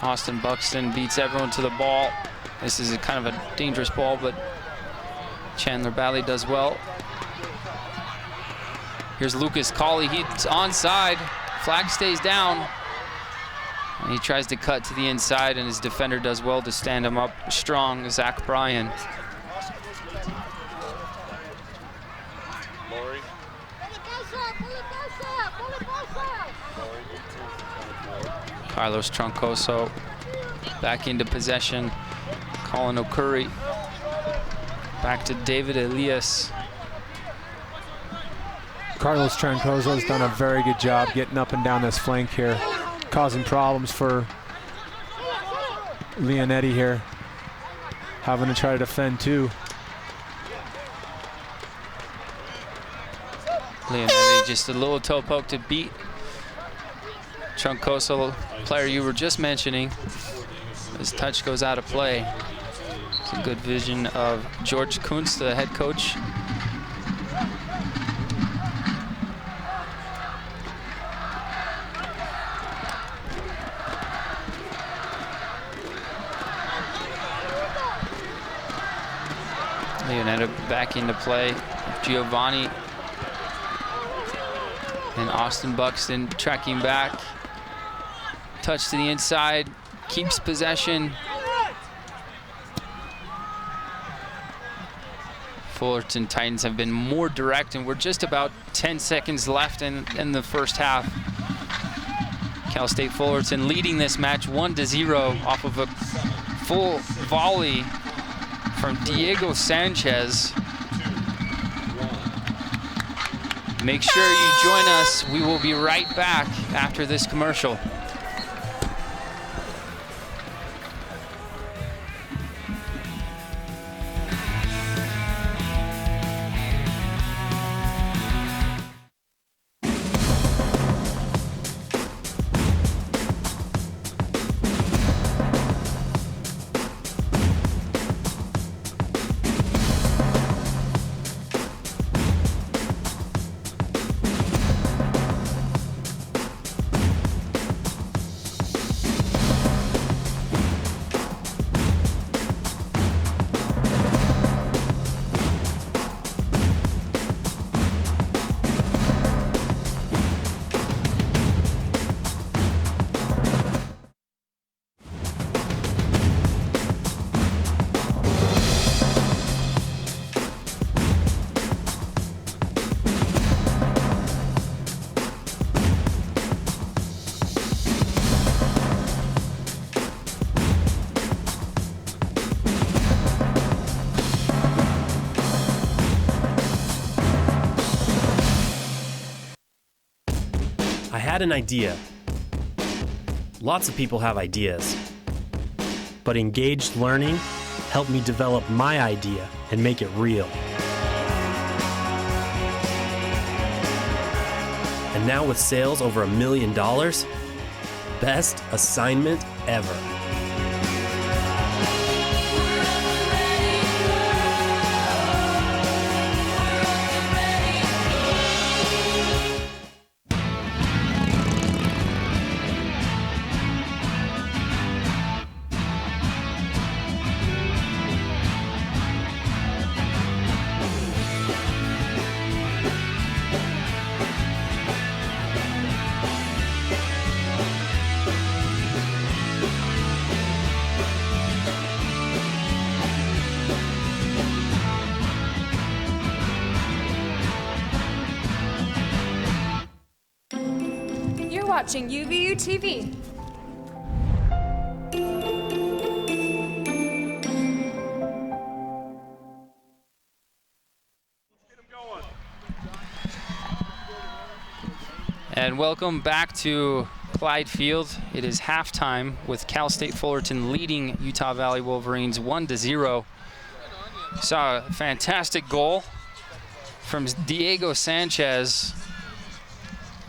Austin Buxton beats everyone to the ball. This is a kind of a dangerous ball, but Chandler Badley does well. Here's Lucas Colley. He's onside. Flag stays down. And he tries to cut to the inside, and his defender does well to stand him up strong, Zach Bryan. Carlos Troncoso back into possession. Colin Okuri back to David Elias. Carlos Troncoso's done a very good job getting up and down this flank here, causing problems for Leonetti here, having to try to defend too. Leonetti just a little toe poke to beat Troncoso, player you were just mentioning. His touch goes out of play. It's a good vision of George Kuntz, the head coach. Leonetti back into play. Giovanni and Austin Buxton tracking back. Touch to the inside, keeps possession. Fullerton Titans have been more direct, and we're just about 10 seconds left in the first half. Cal State Fullerton leading this match 1-0 off of a full volley from Diego Sanchez. Make sure you join us. We will be right back after this commercial. had an idea. Lots of people have ideas. But engaged learning helped me develop my idea and make it real. And now with sales over $1 million, best assignment ever. Watching UVU TV. And welcome back to Clyde Field. It is halftime with Cal State Fullerton leading Utah Valley Wolverines 1-0. Saw a fantastic goal from Diego Sanchez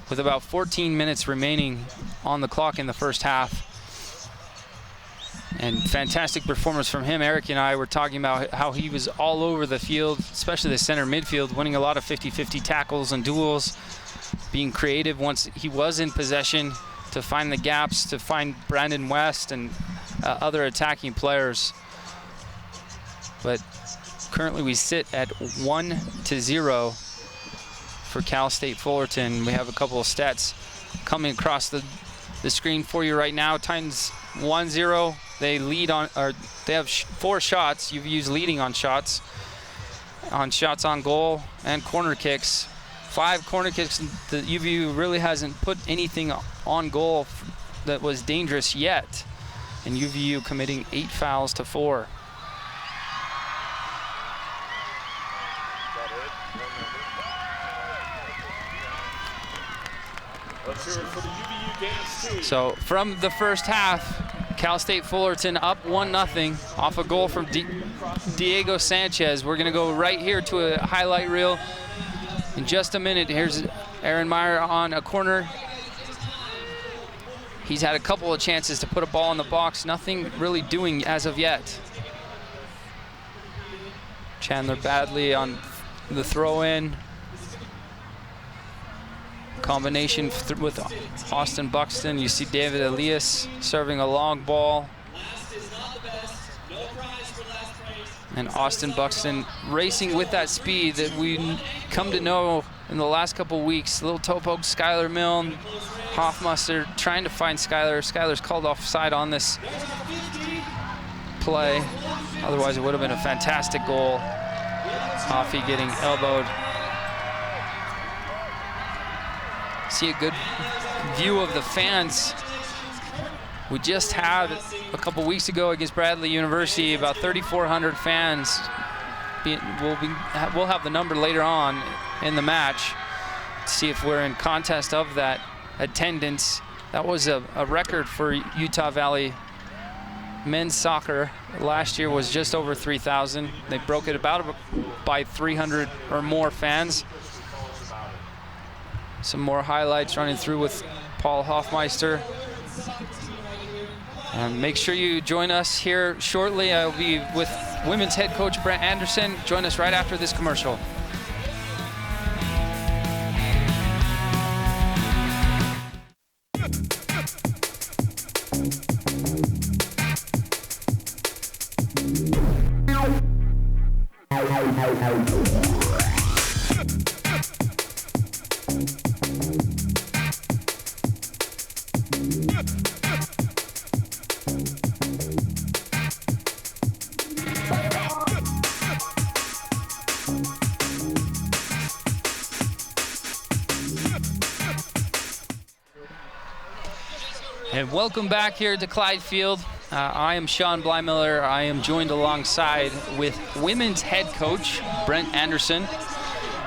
with about 14 minutes remaining on the clock in the first half. And fantastic performance from him. Eric and I were talking about how he was all over the field, especially the center midfield, winning a lot of 50-50 tackles and duels, being creative once he was in possession to find the gaps, to find Brandon West and other attacking players. But currently we sit at 1-0 for Cal State Fullerton. We have a couple of stats coming across the screen for you right now. Titans 1-0. They lead on, or they have 4 shots. You've used leading on shots on goal and corner kicks. 5 corner kicks. The UVU really hasn't put anything on goal that was dangerous yet. And UVU committing 8 fouls to 4. So from the first half, Cal State Fullerton up 1-0 off a goal from Diego Sanchez. We're gonna go right here to a highlight reel in just a minute. Here's Aaron Meyer on a corner. He's had a couple of chances to put a ball in the box, nothing really doing as of yet. Chandler Badley on the throw-in. Combination with Austin Buxton. You see David Elias serving a long ball. And Austin Buxton racing with that speed that we come to know in the last couple weeks. Little toe poke, Skylar Milne, Hoffmuster trying to find Skylar. Skylar's called offside on this play. Otherwise it would have been a fantastic goal. Hoffy getting elbowed. See a good view of the fans. We just had a couple weeks ago against Bradley University about 3,400 fans. We'll have the number later on in the match to see if we're in contest of that attendance. That was a record for Utah Valley men's soccer. Last year was just over 3,000. They broke it about by 300 or more fans. Some more highlights running through with Paul Hoffmeister. And make sure you join us here shortly. I'll be with women's head coach Brent Anderson. Join us right after this commercial. And welcome back here to Clyde Field. I am Sean Blymiller. I am joined alongside with women's head coach, Brent Anderson.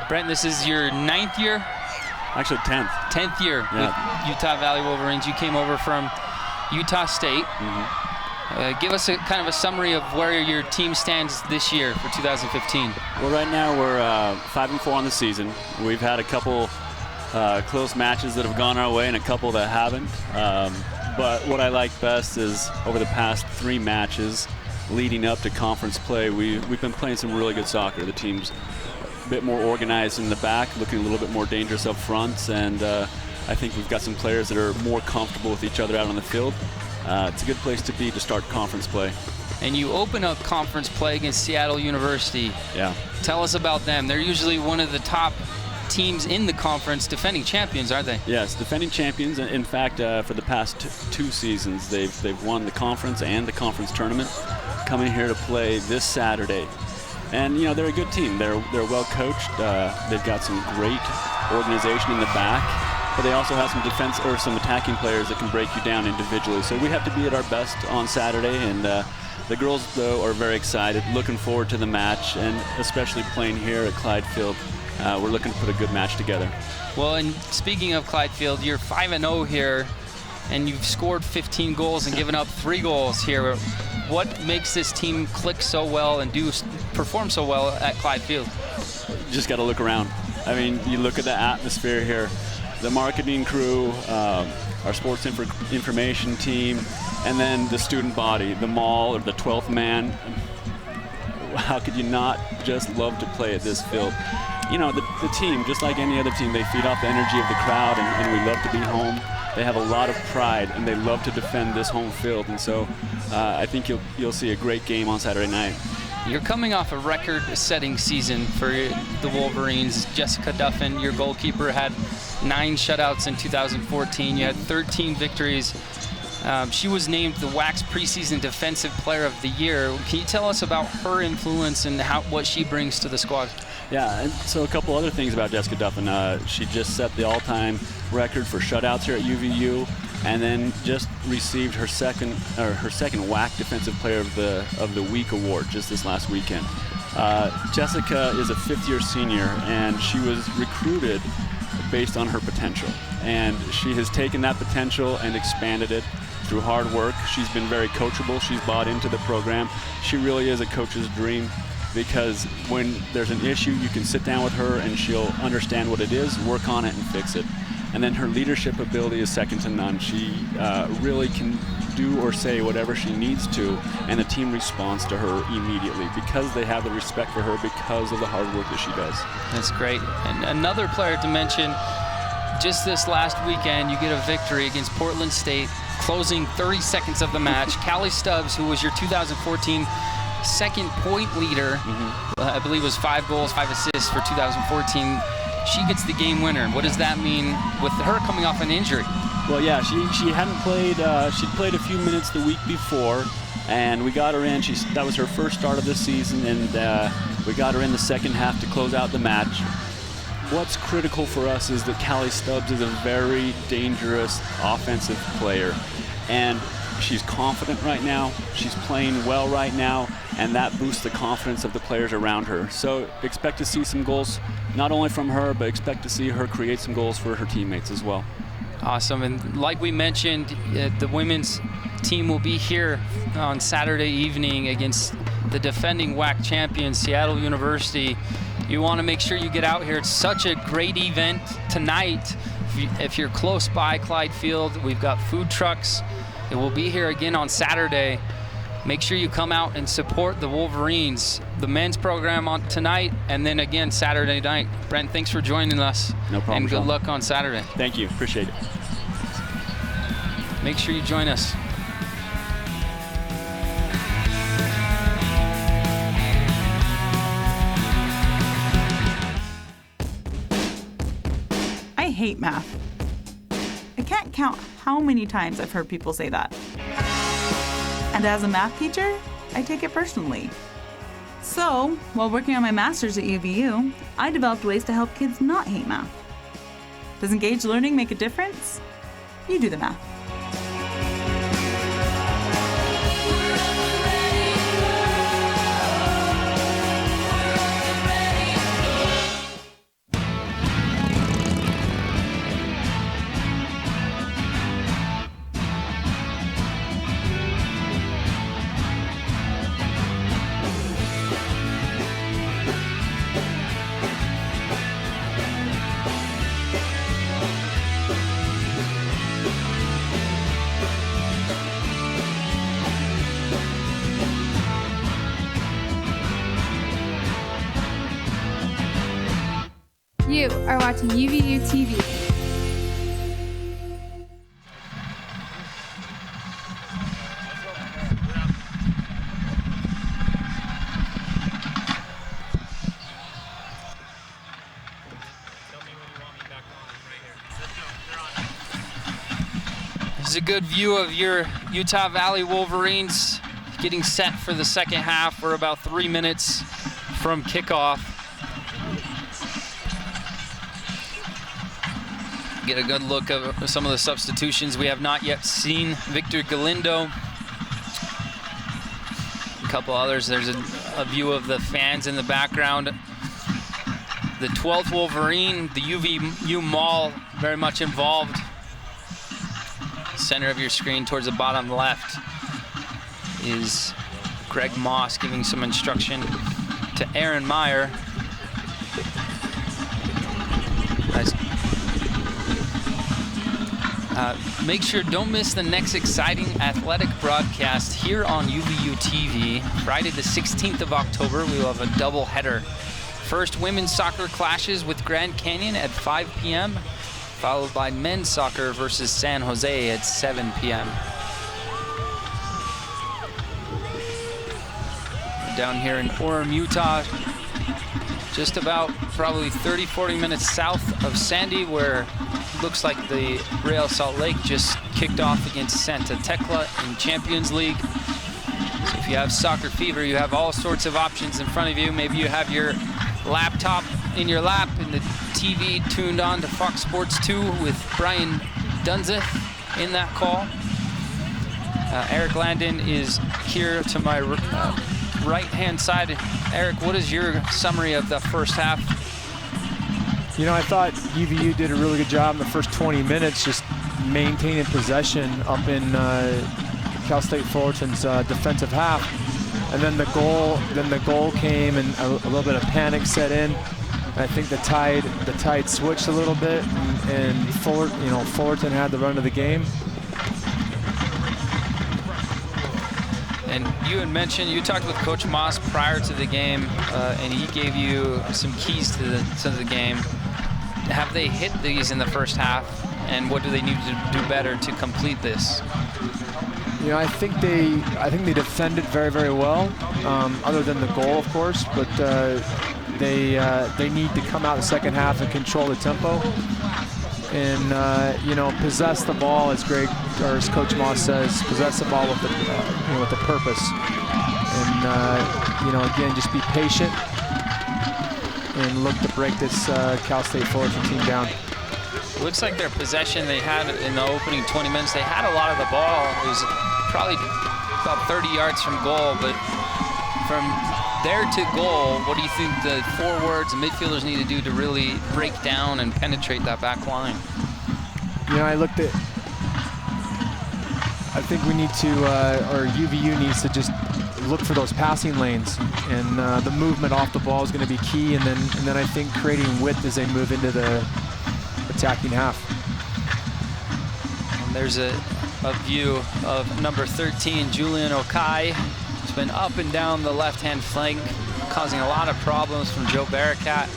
Brent, this is your 9th year Actually, 10th. 10th year with Utah Valley Wolverines. You came over from Utah State. Give us a kind of a summary of where your team stands this year for 2015. Well, right now we're 5-4 on the season. We've had a couple close matches that have gone our way and a couple that haven't. But what I like best is over the past 3 matches leading up to conference play, we've been playing some really good soccer. The team's a bit more organized in the back, looking a little bit more dangerous up front, and I think we've got some players that are more comfortable with each other out on the field. It's a good place to be to start conference play. And you open up conference play against Seattle University. Yeah. Tell us about them. They're usually one of the top teams in the conference, defending champions, aren't they? Yes, defending champions. In fact, for the past 2 seasons, they've won the conference and the conference tournament, coming here to play this Saturday. And you know, they're a good team. They're well coached. They've got some great organization in the back, but they also have some defense or some attacking players that can break you down individually. So we have to be at our best on Saturday, and the girls, though, are very excited, looking forward to the match, and especially playing here at Clyde Field. We're looking to put a good match together. Well, and speaking of Clyde Field, you're 5-0 here, and you've scored 15 goals and given up 3 goals here. What makes this team click so well and perform so well at Clyde Field? You just got to look around. I mean, you look at the atmosphere here, the marketing crew, our sports information team, and then the student body, the mall, or the 12th man. How could you not just love to play at this field? You know, the team, just like any other team, they feed off the energy of the crowd, and we love to be home. They have a lot of pride, and they love to defend this home field. And so I think you'll see a great game on Saturday night. You're coming off a record-setting season for the Wolverines. Jessica Duffin, your goalkeeper, had 9 shutouts in 2014. You had 13 victories. She was named the WAC's preseason Defensive Player of the Year. Can you tell us about her influence and what she brings to the squad? Yeah, and so a couple other things about Jessica Duffin. She just set the all-time record for shutouts here at UVU, and then just received her second WAC Defensive Player of the Week award just this last weekend. Jessica is a 5th-year senior, and she was recruited based on her potential, and she has taken that potential and expanded it through hard work. She's been very coachable. She's bought into the program. She really is a coach's dream, because when there's an issue, you can sit down with her and she'll understand what it is, work on it, and fix it. And then her leadership ability is second to none. She really can do or say whatever she needs to, and the team responds to her immediately because they have the respect for her because of the hard work that she does. That's great. And another player to mention, just this last weekend, you get a victory against Portland State, closing 30 seconds of the match. Callie Stubbs, who was your 2014 second point leader, I believe it was 5 goals, 5 assists for 2014. She gets the game winner. What does that mean with her coming off an injury? Well, yeah, she hadn't played. She'd played a few minutes the week before, and we got her in. That was her first start of the season, and we got her in the second half to close out the match. What's critical for us is that Callie Stubbs is a very dangerous offensive player, and she's confident right now. She's playing well right now, and that boosts the confidence of the players around her. So expect to see some goals, not only from her, but expect to see her create some goals for her teammates as well. Awesome. And like we mentioned, the women's team will be here on Saturday evening against the defending WAC champions, Seattle University. You want to make sure you get out here. It's such a great event tonight. If you're close by Clyde Field, we've got food trucks. It will be here again on Saturday. Make sure you come out and support the Wolverines, the men's program on tonight, and then again Saturday night. Brent, thanks for joining us. No problem. And good luck on Saturday. Thank you. Appreciate it. Make sure you join us. I hate math. I can't count how many times I've heard people say that. And as a math teacher, I take it personally. So, while working on my master's at UVU, I developed ways to help kids not hate math. Does engaged learning make a difference? You do the math. You are watching UVU TV. This is a good view of your Utah Valley Wolverines getting set for the second half. We're about 3 minutes from kickoff. Get a good look of some of the substitutions we have not yet seen. Victor Galindo, a couple others. There's a view of the fans in the background. The 12th Wolverine, the UVU Mall, very much involved. Center of your screen towards the bottom left is Greg Moss giving some instruction to Aaron Meyer. Nice. Make sure don't miss the next exciting athletic broadcast here on UVU TV. Friday the 16th of October, we will have a double header. First, women's soccer clashes with Grand Canyon at 5 p.m., followed by men's soccer versus San Jose at 7 p.m. Down here in Orem, Utah, just about probably 30-40 minutes south of Sandy, where it looks like the Real Salt Lake just kicked off against Santa Tecla in Champions League. So if you have soccer fever, you have all sorts of options in front of you. Maybe you have your laptop in your lap and the TV tuned on to Fox Sports 2 with Brian Dunzeth in that call. Eric Landon is here to my right-hand side. Eric, what is your summary of the first half? You know, I thought UVU did a really good job in the first 20 minutes just maintaining possession up in Cal State Fullerton's defensive half. And then the goal came, and a little bit of panic set in. I think the tide switched a little bit, and Fullerton had the run of the game. And you had mentioned, you talked with Coach Moss prior to the game, and he gave you some keys to the game. Have they hit these in the first half, and what do they need to do better to complete this? You know, I think they defended very, very well, other than the goal, of course. But they need to come out the second half and control the tempo, and possess the ball, as Coach Moss says, possess the ball with a purpose, and again, just be patient and look to break this Cal State Fullerton team down. Looks like their possession they had in the opening 20 minutes, they had a lot of the ball. It was probably about 30 yards from goal, but from there to goal, what do you think the forwards and midfielders need to do to really break down and penetrate that back line? You know, I think we need to, or UVU needs to just look for those passing lanes, and the movement off the ball is going to be key, and then I think creating width as they move into the attacking half. And there's a view of number 13, Julian Okai. He's been up and down the left-hand flank, causing a lot of problems from Joe Barakat.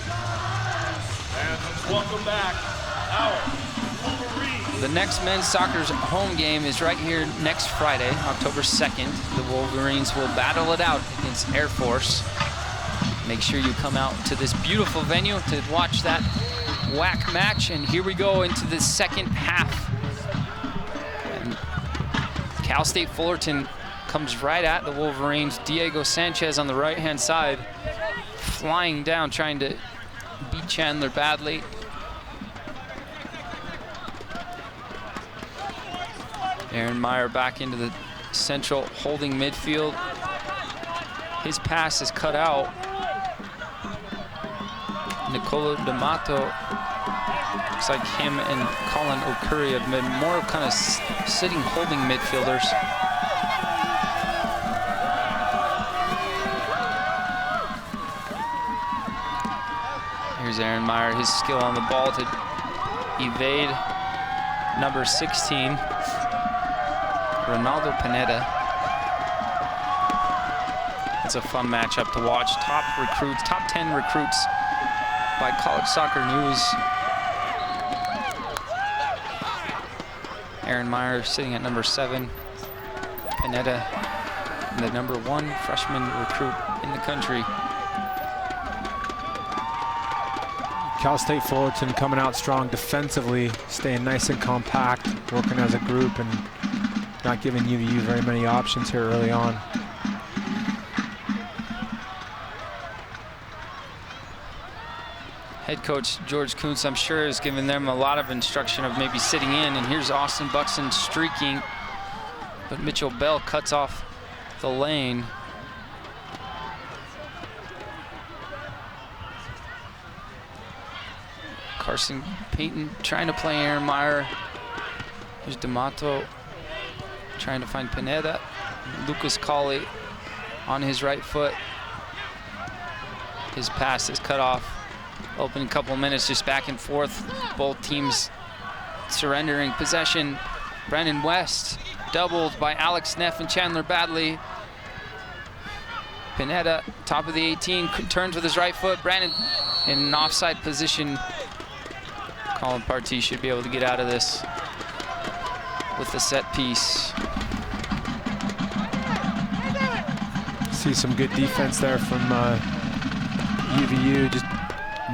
And welcome back, our Wolverines. The next men's soccer's home game is right here next Friday, October 2nd. The Wolverines will battle it out against Air Force. Make sure you come out to this beautiful venue to watch that WAC match. And here we go into the second half. And Cal State Fullerton comes right at the Wolverines. Diego Sanchez on the right-hand side, flying down, trying to beat Chandler badly. Aaron Meyer back into the central holding midfield. His pass is cut out. Nicolo D'Amato, looks like him and Colin O'Curry have been more kind of sitting holding midfielders. Here's Aaron Meyer, his skill on the ball to evade number 16. Ronaldo Pineda. It's a fun matchup to watch. Top 10 recruits by College Soccer News. Aaron Meyer sitting at number 7. Pineda, the number 1 freshman recruit in the country. Cal State Fullerton coming out strong defensively, staying nice and compact, working as a group and not giving UVU very many options here early on. Head coach George Kuntz, I'm sure, is giving them a lot of instruction of maybe sitting in. And here's Austin Buxton streaking, but Mitchell Bell cuts off the lane. Carson Payton trying to play Aaron Meyer. Here's D'Amato trying to find Pineda. Lucas Colley on his right foot. His pass is cut off. Opening couple minutes, just back and forth. Both teams surrendering possession. Brandon West doubled by Alex Neff and Chandler Badley. Pineda, top of the 18, turns with his right foot. Brandon in an offside position. Colin Partee should be able to get out of this with the set piece. See some good defense there from UVU, just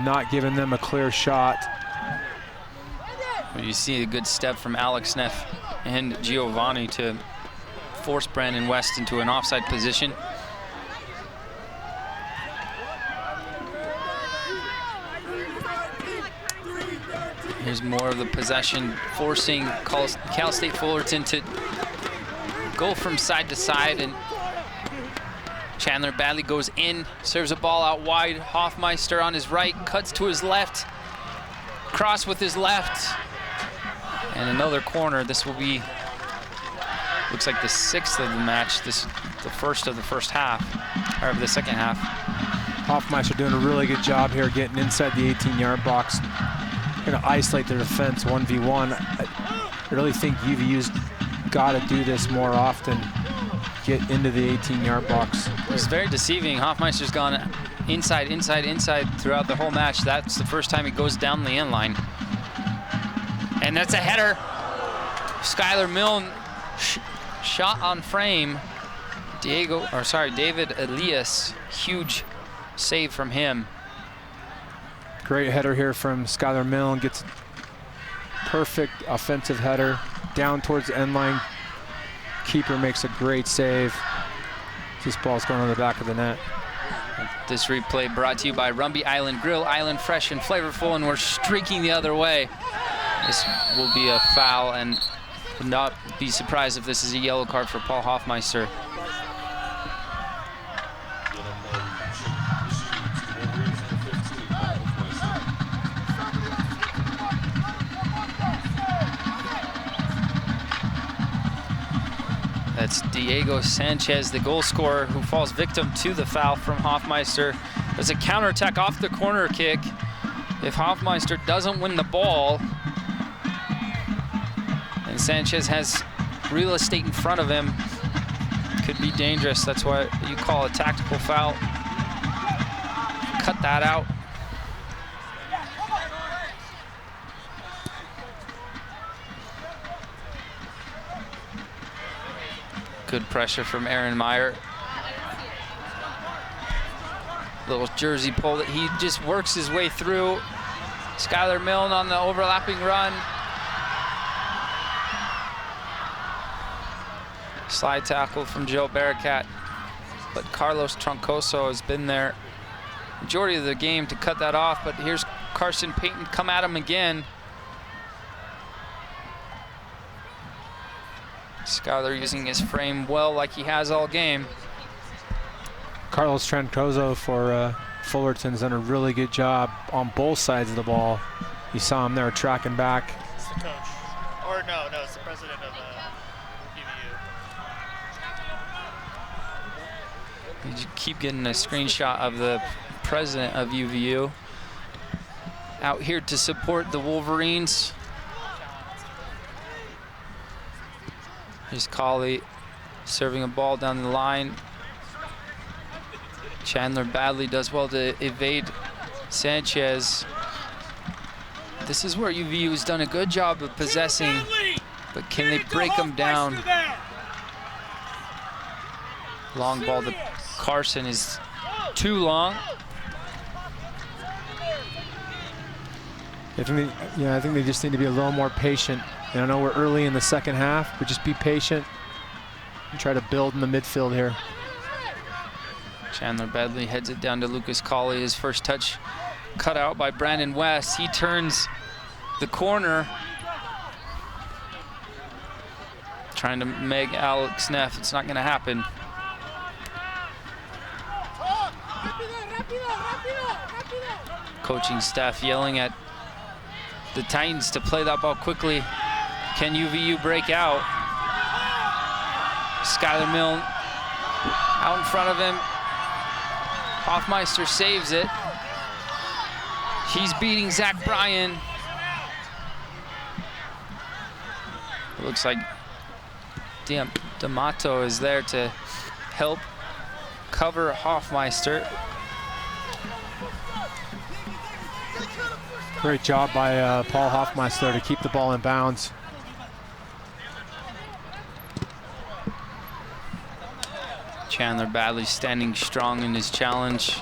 not giving them a clear shot. Well, you see a good step from Alex Neff and Giovanni to force Brandon West into an offside position. Here's more of the possession, forcing Cal State Fullerton to go from side to side, and Chandler Badley goes in, serves a ball out wide. Hoffmeister on his right, cuts to his left, cross with his left, and another corner. This will be, looks like the 6th of the match. This is the first of the first half, or of the second half. Hoffmeister doing a really good job here, getting inside the 18-yard box. Going to isolate their defense 1v1. I really think UVU's got to do this more often. Get into the 18-yard box. It's very deceiving. Hoffmeister's gone inside, inside, inside throughout the whole match. That's the first time he goes down the end line. And that's a header. Skylar Milne shot on frame. David Elias, huge save from him. Great header here from Skylar Milne. Gets perfect offensive header down towards the end line. Keeper makes a great save. This ball's going on the back of the net. This replay brought to you by Rumby Island Grill. Island fresh and flavorful, and we're streaking the other way. This will be a foul, and would not be surprised if this is a yellow card for Paul Hoffmeister. That's Diego Sanchez, the goal scorer, who falls victim to the foul from Hoffmeister. There's a counterattack off the corner kick. If Hoffmeister doesn't win the ball, and Sanchez has real estate in front of him, could be dangerous. That's what you call a tactical foul. Cut that out. Good pressure from Aaron Meyer. Little jersey pull that he just works his way through. Skylar Milne on the overlapping run. Slide tackle from Joe Barakat, but Carlos Troncoso has been there majority of the game to cut that off, but here's Carson Payton come at him again. Skylar using his frame well, like he has all game. Carlos Troncoso for Fullerton's done a really good job on both sides of the ball. You saw him there tracking back. It's the coach. Or no, it's the president of UVU. You keep getting a screenshot of the president of UVU out here to support the Wolverines. Here's Colley serving a ball down the line. Chandler Badley does well to evade Sanchez. This is where UVU has done a good job of possessing, but can they break them down? Long ball to Carson is too long. I think they just need to be a little more patient. I know we're early in the second half, but just be patient and try to build in the midfield here. Chandler Bedley heads it down to Lucas Colley. His first touch cut out by Brandon West. He turns the corner, trying to make Alex Neff. It's not going to happen. Coaching staff yelling at the Titans to play that ball quickly. Can UVU break out? Skylar Milne out in front of him. Hoffmeister saves it. He's beating Zach Bryan. It looks like D'Amato is there to help cover Hoffmeister. Great job by Paul Hoffmeister to keep the ball in bounds. Chandler Badley standing strong in his challenge.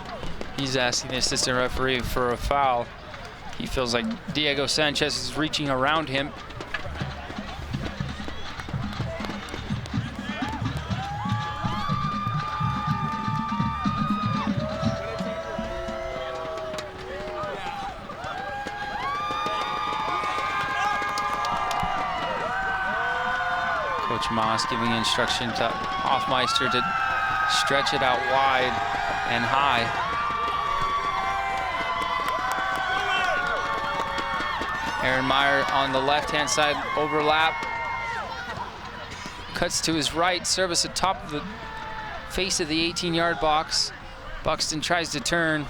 He's asking the assistant referee for a foul. He feels like Diego Sanchez is reaching around him. Coach Moss giving instruction to Hoffmeister to stretch it out wide and high. Aaron Meyer on the left-hand side, overlap. Cuts to his right, service atop of the face of the 18-yard box. Buxton tries to turn.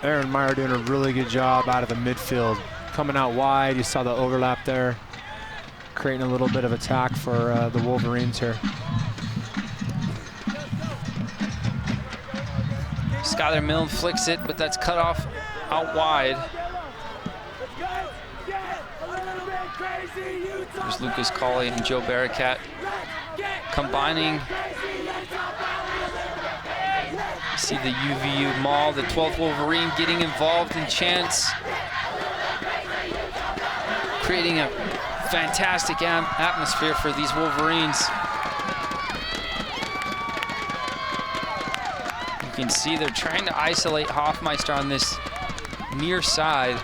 Aaron Meyer doing a really good job out of the midfield. Coming out wide, you saw the overlap there, creating a little bit of attack for the Wolverines here. Skylar Milne flicks it, but that's cut off out wide. There's Lucas Colley and Joe Barakat combining. See the UVU Maul, the 12th Wolverine getting involved in chants, creating a fantastic atmosphere for these Wolverines. You can see they're trying to isolate Hoffmeister on this near side.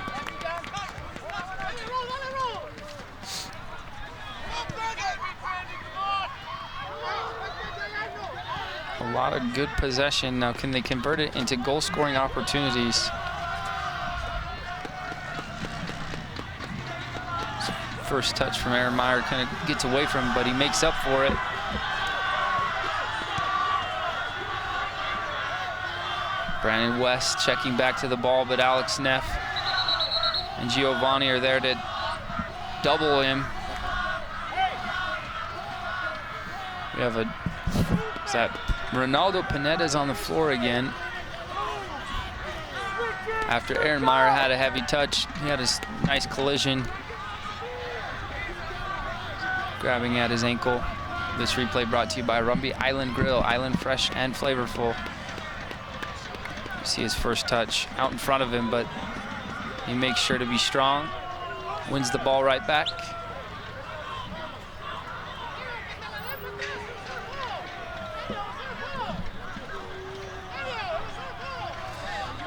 A lot of good possession. Now, can they convert it into goal-scoring opportunities? First touch from Aaron Meyer kind of gets away from him, but he makes up for it. Brandon West checking back to the ball, but Alex Neff and Giovanni are there to double him. We have is that Ronaldo Pineda's on the floor again. After Aaron Meyer had a heavy touch, he had a nice collision, grabbing at his ankle. This replay brought to you by Rumby Island Grill, island fresh and flavorful. You see his first touch out in front of him, but he makes sure to be strong, wins the ball right back.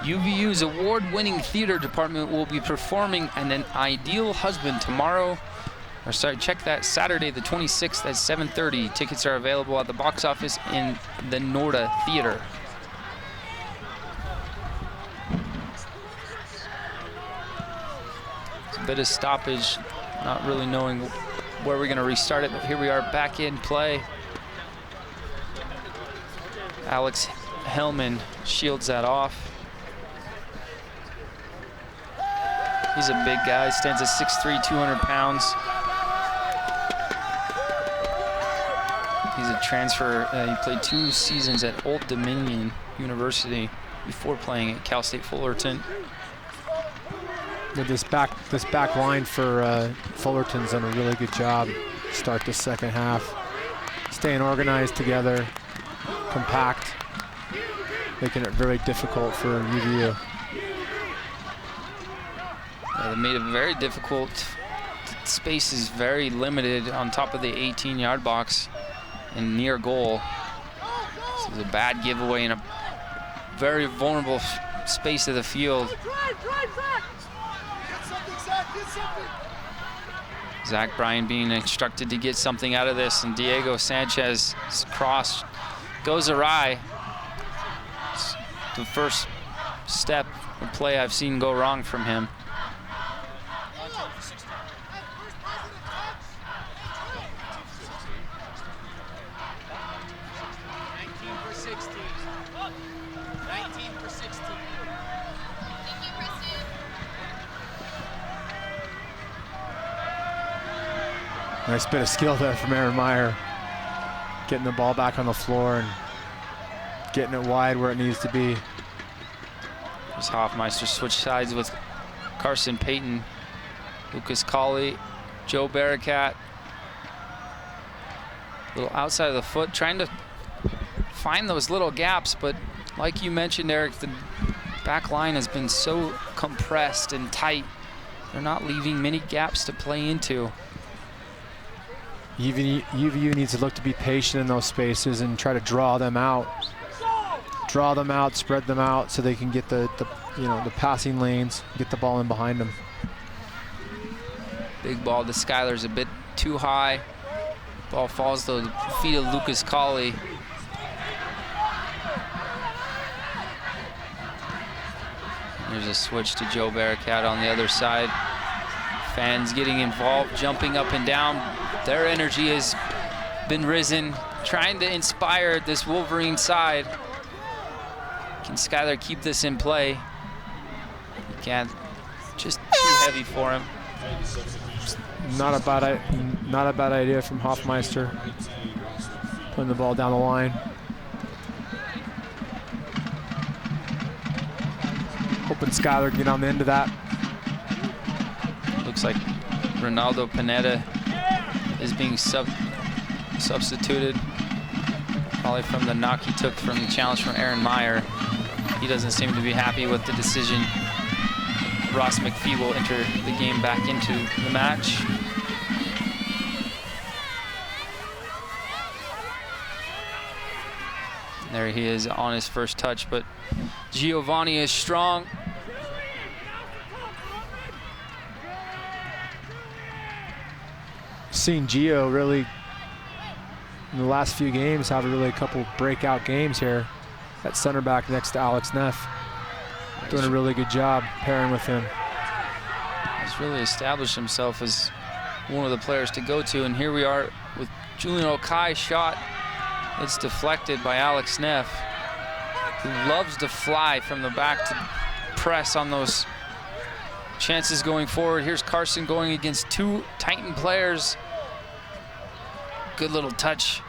UVU's award-winning theater department will be performing An Ideal Husband tomorrow. Or sorry, check that Saturday the 26th at 7:30. Tickets are available at the box office in the Norda Theater. It's a bit of stoppage, not really knowing where we're going to restart it, but here we are back in play. Alex Hellman shields that off. He's a big guy, stands at 6'3", 200 pounds. He's a transfer. He played 2 seasons at Old Dominion University before playing at Cal State Fullerton. Yeah, this back line for Fullerton's done a really good job. Start the second half, staying organized together, compact, making it very difficult for UVU. They made it very difficult. Space is very limited on top of the 18-yard box and near goal. This is a bad giveaway in a very vulnerable space of the field. Zach Bryan being instructed to get something out of this, and Diego Sanchez's cross goes awry. It's the first step or play I've seen go wrong from him. Nice bit of skill there from Aaron Meyer, getting the ball back on the floor and getting it wide where it needs to be. There's Hoffmeister switch sides with Carson Payton, Lucas Colley, Joe Barakat. A little outside of the foot, trying to find those little gaps, but like you mentioned, Eric, the back line has been so compressed and tight. They're not leaving many gaps to play into. UVU needs to look to be patient in those spaces and try to draw them out, spread them out, so they can get the passing lanes, get the ball in behind them. Big ball to Skyler's a bit too high. Ball falls to the feet of Lucas Colley. There's a switch to Joe Barakat on the other side. Fans getting involved, jumping up and down. Their energy has been risen, trying to inspire this Wolverine side. Can Skyler keep this in play? He can't. Just too heavy for him. Not a bad idea from Hoffmeister, putting the ball down the line. Hoping Skyler can get on the end of that. Looks like Ronaldo Pineda is being substituted, probably from the knock he took from the challenge from Aaron Meyer. He doesn't seem to be happy with the decision. Ross McPhee will enter the game back into the match. There he is on his first touch, but Giovanni is strong. Seen Gio really in the last few games have really a couple breakout games here at center back next to Alex Neff. Doing a really good job pairing with him. He's really established himself as one of the players to go to, and here we are with Julian Okai's shot. It's deflected by Alex Neff, who loves to fly from the back to press on those chances going forward. Here's Carson going against 2 Titan players. Good little touch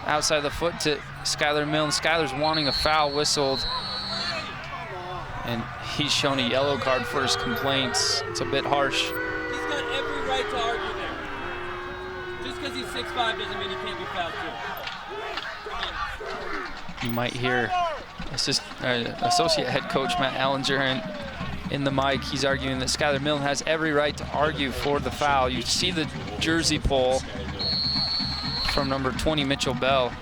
outside the foot to Skyler Milne. Skyler's wanting a foul whistled, and he's shown a yellow card for his complaints. It's a bit harsh. He's got every right to argue there. Just because he's 6'5" doesn't mean he can't be fouled too. You might hear associate head coach Matt Ellinger in the mic. He's arguing that Skyler Milne has every right to argue for the foul. You see the jersey pull from number 20, Mitchell Bell.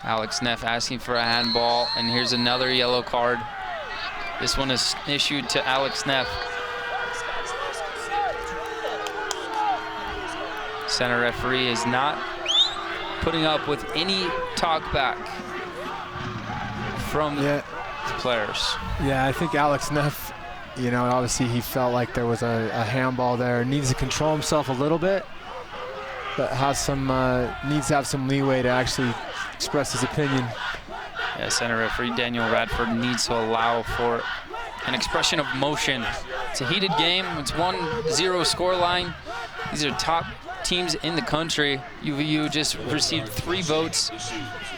Alex Neff asking for a handball, and here's another yellow card. This one is issued to Alex Neff. Center referee is not putting up with any talk back from the players. Yeah, I think Alex Neff, obviously he felt like there was a handball there. Needs to control himself a little bit, but has some needs to have some leeway to actually express his opinion. Yeah, center referee Daniel Radford needs to allow for an expression of motion. It's a heated game. It's 1-0 scoreline. These are top teams in the country. UVU just received 3 votes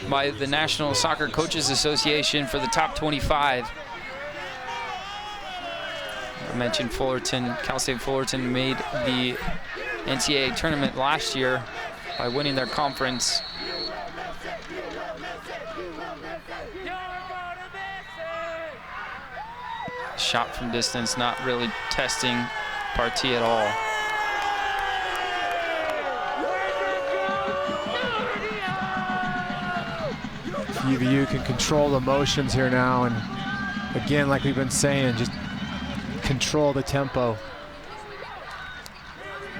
by the National Soccer Coaches Association for the top 25. I mentioned Fullerton, Cal State Fullerton made the NCAA tournament last year by winning their conference. Shot from distance, not really testing Partee at all. UVU can control the motions here now, and again, like we've been saying, just control the tempo.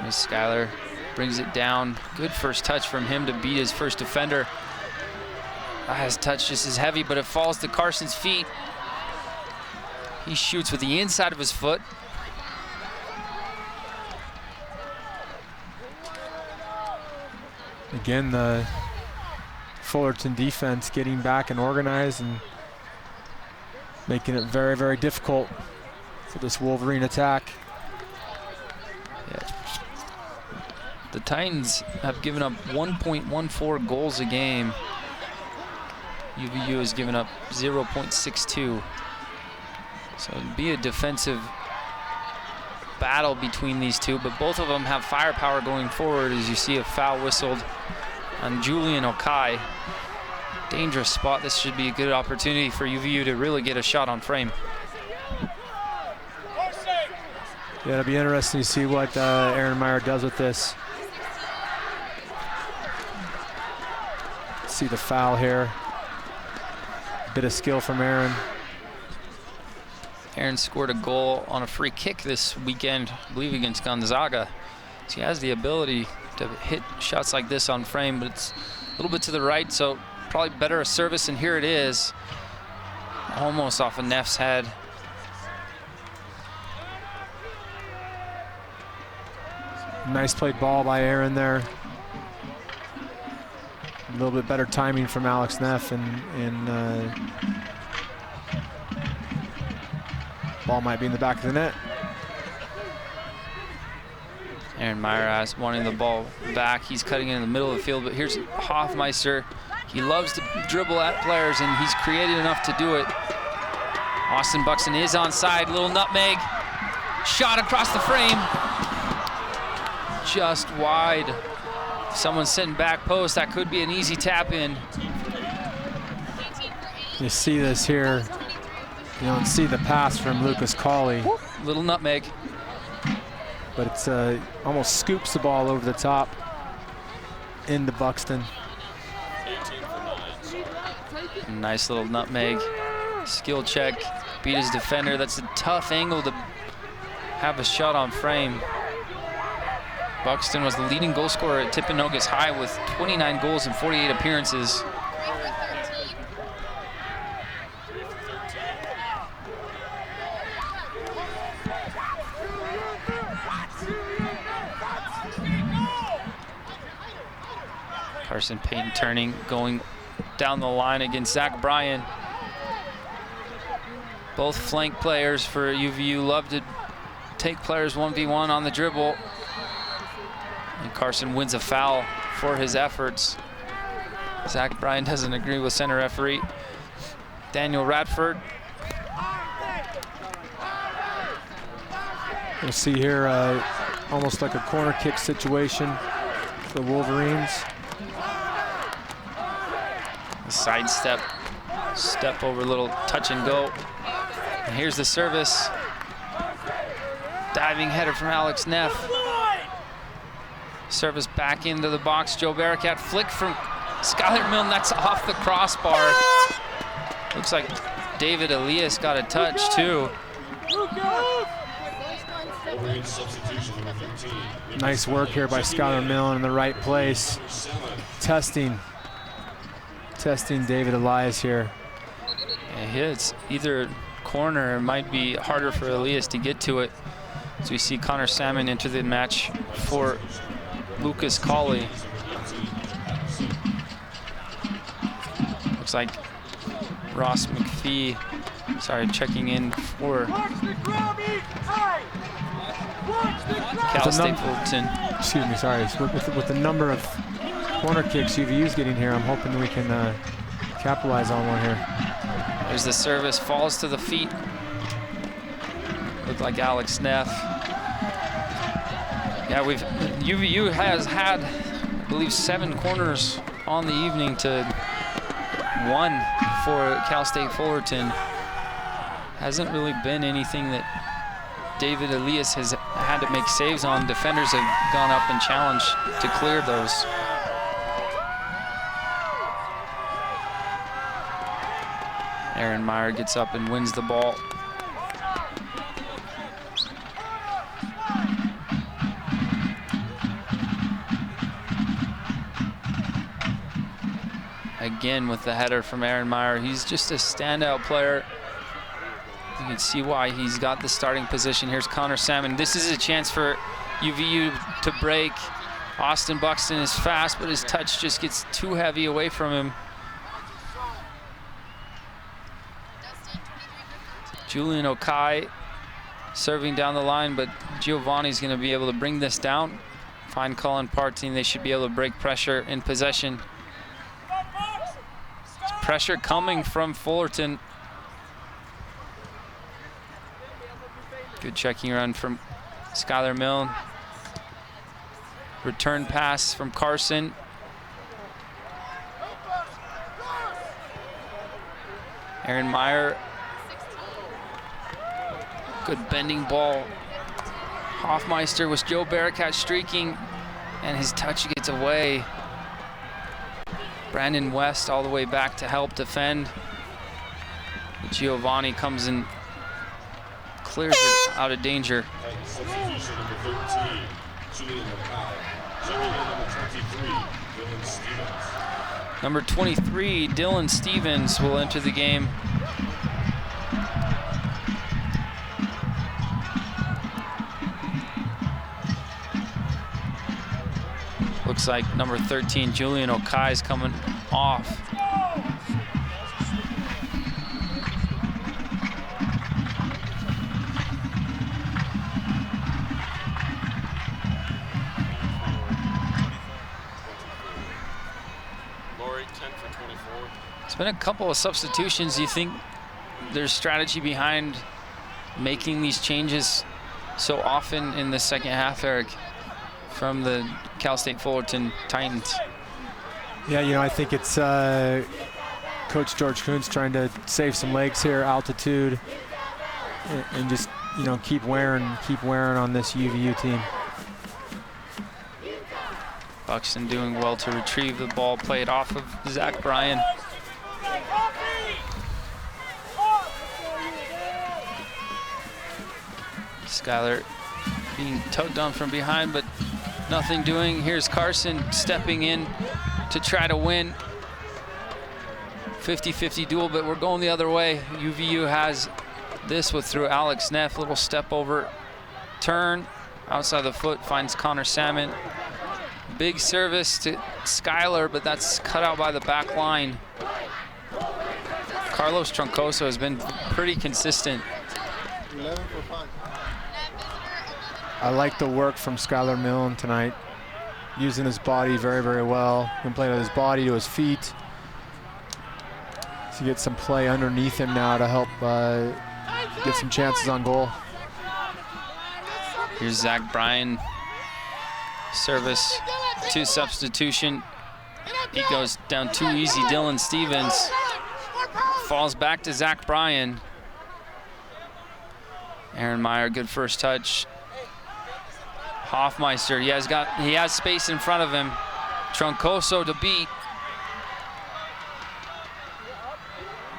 As Skyler brings it down. Good first touch from him to beat his first defender. His touch just is heavy, but it falls to Carson's feet. He shoots with the inside of his foot. Again, the Fullerton defense getting back and organized and making it very, very difficult for this Wolverine attack. Yeah. The Titans have given up 1.14 goals a game. UVU has given up 0.62. So it'd be a defensive battle between these two, but both of them have firepower going forward, as you see a foul whistled on Julian Okai. Dangerous spot. This should be a good opportunity for UVU to really get a shot on frame. Yeah, it'll be interesting to see what Aaron Meyer does with this. See the foul here. Bit of skill from Aaron. Aaron scored a goal on a free kick this weekend, I believe against Gonzaga. So he has the ability to hit shots like this on frame, but it's a little bit to the right, so probably better a service, and here it is. Almost off of Neff's head. Nice played ball by Aaron there. A little bit better timing from Alex Neff, and ball might be in the back of the net. Aaron Meyer wanting the ball back. He's cutting in the middle of the field, but here's Hoffmeister. He loves to dribble at players, and he's creative enough to do it. Austin Buxton is onside. Little nutmeg. Shot across the frame. Just wide. Someone's sitting back post. That could be an easy tap in. You see this here. You don't see the pass from Lucas Cawley. Little nutmeg. But it's almost scoops the ball over the top into Buxton. Nice little nutmeg. Skill check. Beat his defender. That's a tough angle to have a shot on frame. Buxton was the leading goal scorer at Timpanogos High with 29 goals in 48 appearances. Carson Payton turning, going down the line against Zach Bryan. Both flank players for UVU love to take players 1v1 on the dribble. And Carson wins a foul for his efforts. Zach Bryan doesn't agree with center referee Daniel Radford. We'll see here almost like a corner kick situation for the Wolverines. A side step over, little touch and go. And here's the service. Diving header from Alex Neff. Service back into the box. Joe Barakat flick from Skylar Milne. That's off the crossbar. Looks like David Elias got a touch too. Nice work here by Skylar Milne in the right place. Testing David Elias here. Yeah, it's either corner. It might be harder for Elias to get to it. So we see Connor Salmon enter the match for Lucas Cawley. Looks like Ross McPhee, checking in for Cal State Fullerton. Excuse me, sorry. With the number of corner kicks UVU's getting here, I'm hoping we can capitalize on one here. There's the service, falls to the feet. Looked like Alex Neff. Yeah, UVU has had, I believe, 7 corners on the evening to 1 for Cal State Fullerton. Hasn't really been anything that David Elias has had to make saves on. Defenders have gone up and challenged to clear those. Aaron Meyer gets up and wins the ball. Again with the header from Aaron Meyer. He's just a standout player. You can see why he's got the starting position. Here's Connor Salmon. This is a chance for UVU to break. Austin Buxton is fast, but his touch just gets too heavy away from him. Julian Okai serving down the line, but Giovanni's going to be able to bring this down. Find Colin Parting. They should be able to break pressure in possession. Pressure coming from Fullerton. Good checking run from Skylar Milne. Return pass from Carson. Aaron Meyer. Good bending ball. Hoffmeister with Joe Barakat streaking, and his touch gets away. Brandon West all the way back to help defend. Giovanni comes and clears it out of danger. Substitution number 13, Julian Okai. Checking in number 23, Dylan Stevens. Number 23, Dylan Stevens, will enter the game. Looks like number 13, Julian Okai, is coming off. Laurie, 10 for 24. It's been a couple of substitutions. You think there's strategy behind making these changes so often in the second half, Eric, from the Cal State Fullerton Titans? Yeah, you know, I think it's Coach George Kuntz trying to save some legs here, altitude, and just, you know, keep wearing on this UVU team. Buxton doing well to retrieve the ball, played off of Zach Bryan. Skylar being tugged on from behind, but nothing doing. Here's Carson stepping in to try to win. 50-50 duel, but we're going the other way. UVU has this through Alex Neff. Little step over, turn, outside the foot, finds Connor Salmon. Big service to Skylar, but that's cut out by the back line. Carlos Troncoso has been pretty consistent. 11 for 5. I like the work from Skylar Milne tonight, using his body very, very well. He can play with his body to his feet. To get some play underneath him now to help get some chances on goal. Here's Zach Bryan. Service to substitution. He goes down too easy. Dylan Stevens falls back to Zach Bryan. Aaron Meyer, good first touch. Hoffmeister, he has space in front of him. Troncoso to beat.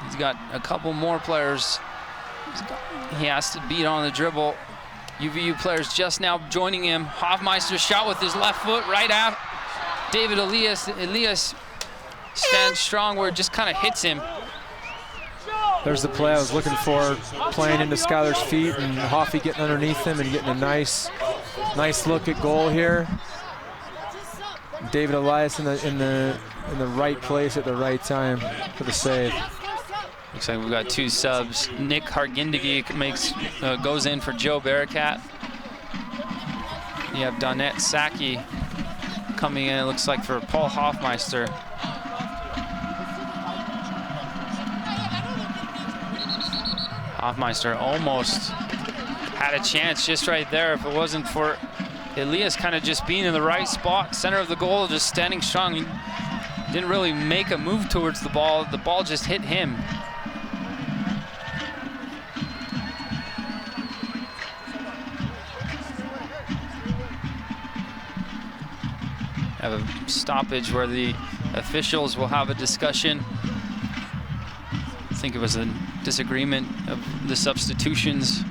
He's got a couple more players he has to beat on the dribble. UVU players just now joining him. Hoffmeister shot with his left foot right at David Elias. Elias stands strong where it just kind of hits him. There's the play I was looking for, playing into Skylar's feet, and Hoffy getting underneath him and getting a nice look at goal here. David Elias in the right place at the right time for the save. Looks like we've got 2 subs. Nick Hargindegi goes in for Joe Barakat. You have Donette Saki coming in, it looks like, for Paul Hoffmeister. Hoffmeister almost had a chance just right there if it wasn't for Elias kind of just being in the right spot, center of the goal, just standing strong. He didn't really make a move towards the ball just hit him. Have a stoppage where the officials will have a discussion. I think it was a disagreement of the substitutions,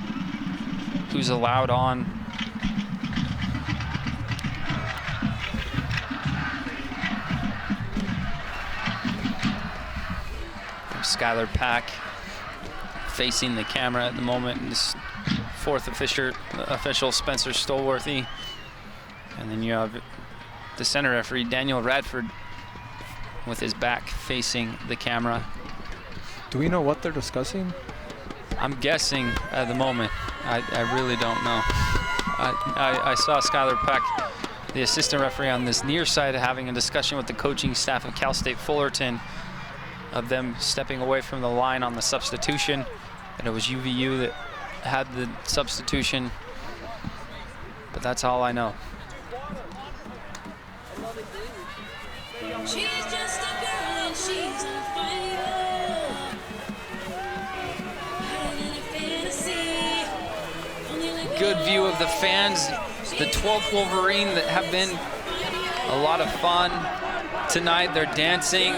who's allowed on. Skylar Pack facing the camera at the moment. And this 4th official, Spencer Stolworthy. And then you have the center referee, Daniel Radford, with his back facing the camera. Do we know what they're discussing? I'm guessing at the moment. I really don't know. I saw Skylar Peck, the assistant referee on this near side, having a discussion with the coaching staff of Cal State Fullerton of them stepping away from the line on the substitution. And it was UVU that had the substitution, but that's all I know. She's just a girl and she's on fire. Good view of the fans, the 12th Wolverine that have been a lot of fun tonight. They're dancing,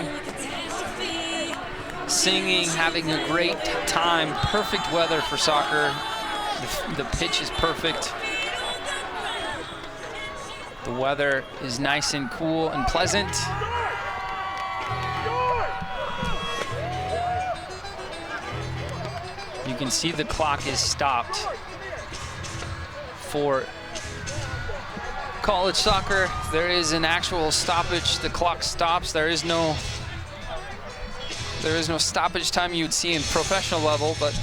singing, having a great time. Perfect weather for soccer. The pitch is perfect. The weather is nice and cool and pleasant. You can see the clock is stopped for college soccer. There is an actual stoppage. The clock stops. There is no stoppage time you would see in professional level, but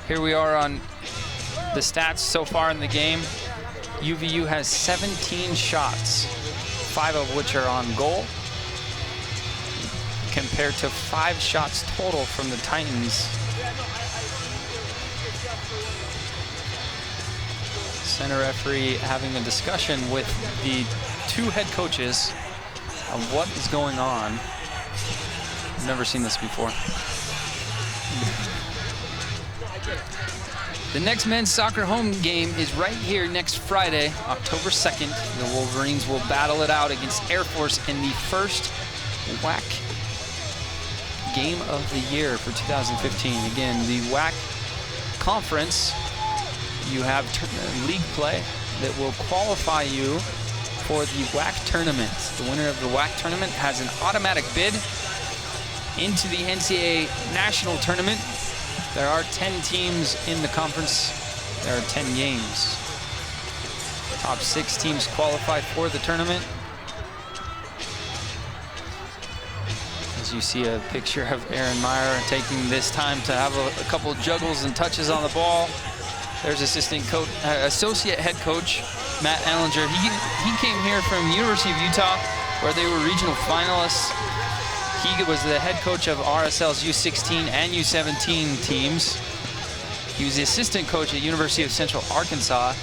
here we are on the stats so far in the game. UVU has 17 shots, 5 of which are on goal, compared to 5 shots total from the Titans. Center referee having a discussion with the 2 head coaches of what is going on. I've never seen this before. The next men's soccer home game is right here next Friday, October 2nd. The Wolverines will battle it out against Air Force in the first WAC game of the year for 2015. Again, the WAC conference, you have league play that will qualify you for the WAC tournament. The winner of the WAC tournament has an automatic bid into the NCAA national tournament. There are 10 teams in the conference. There are 10 games. Top 6 teams qualify for the tournament. As you see a picture of Aaron Meyer taking this time to have a couple of juggles and touches on the ball. There's associate head coach Matt Ellinger. He came here from University of Utah, where they were regional finalists. He was the head coach of RSL's U16 and U17 teams. He was the assistant coach at University of Central Arkansas.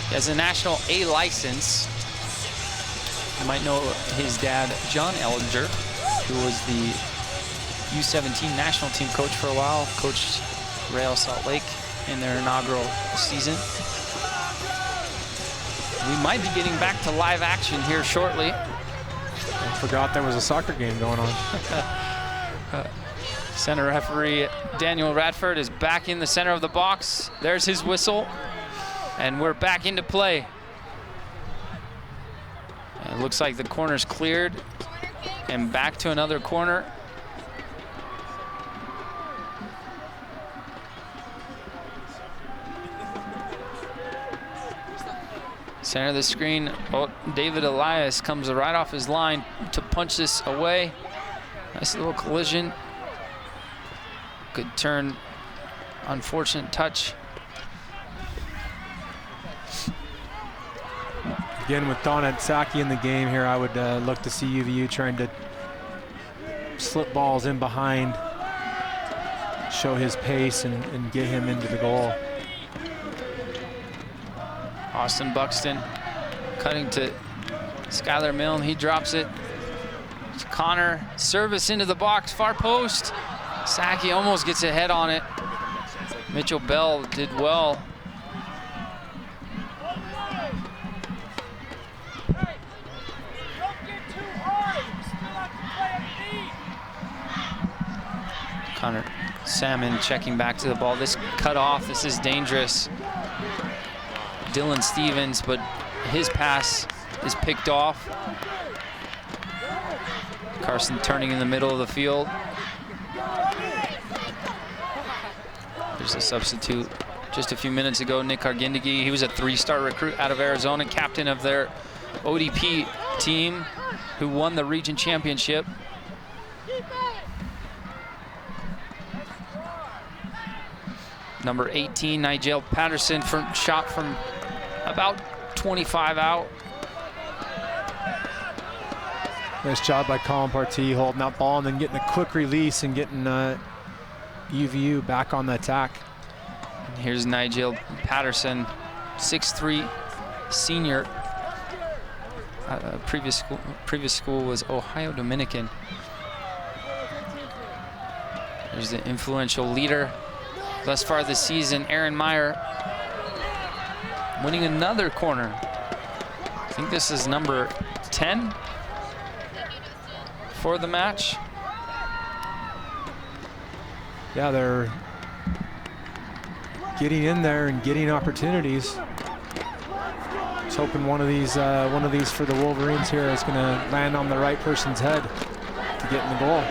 He has a national A license. You might know his dad, John Ellinger, who was the U17 national team coach for a while, coached Real Salt Lake in their inaugural season. We might be getting back to live action here shortly. I forgot there was a soccer game going on. Center referee Daniel Radford is back in the center of the box. There's his whistle, and we're back into play. And it looks like the corner's cleared, and back to another corner. Center of the screen, David Elias comes right off his line to punch this away. Nice little collision. Good turn. Unfortunate touch. Again, with Donna Saki in the game here, I would look to see UVU trying to slip balls in behind, show his pace, and get him into the goal. Austin Buxton cutting to Skylar Milne. He drops it. Connor, service into the box, far post. Saki almost gets a head on it. Mitchell Bell did well. Connor Salmon checking back to the ball. This cut off, this is dangerous. Dylan Stevens, but his pass is picked off. Carson turning in the middle of the field. There's a substitute just a few minutes ago, Nick Argindegi. He was a 3-star recruit out of Arizona, captain of their ODP team who won the region championship. Number 18, Nigel Patterson, shot from about 25 out. Nice job by Colin Partee holding that ball and then getting a quick release and getting UVU back on the attack. And here's Nigel Patterson, 6'3", senior. Previous school was Ohio Dominican. There's the influential leader thus far this season, Aaron Meyer, winning another corner. I think this is number 10 for the match. Yeah, they're getting in there and getting opportunities. Just hoping one of these for the Wolverines here is going to land on the right person's head to get in the goal.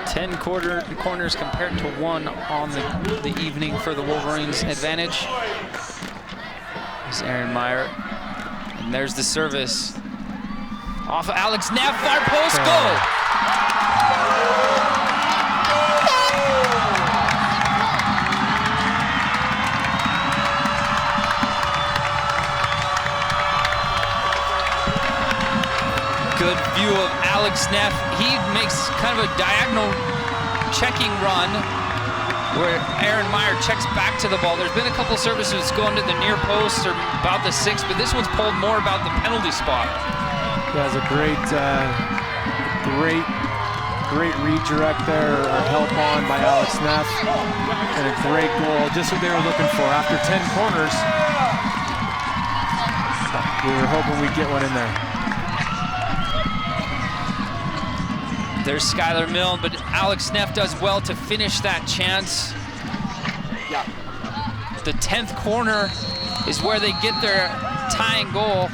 10 corners compared to 1 on the evening for the Wolverines' advantage. There's Aaron Meyer, and there's the service off of Alex Neff, far post, goal. Good view of Alex Neff. He makes kind of a diagonal checking run where Aaron Meyer checks back to the ball. There's been a couple services going to the near post or about the 6, but this one's pulled more about the penalty spot. Yeah, it's a great redirect there, or help on by Alex Neff, and a great goal, just what they were looking for. After 10 corners, we were hoping we'd get one in there. There's Skylar Milne, but Alex Neff does well to finish that chance. The 10th corner is where they get their tying goal.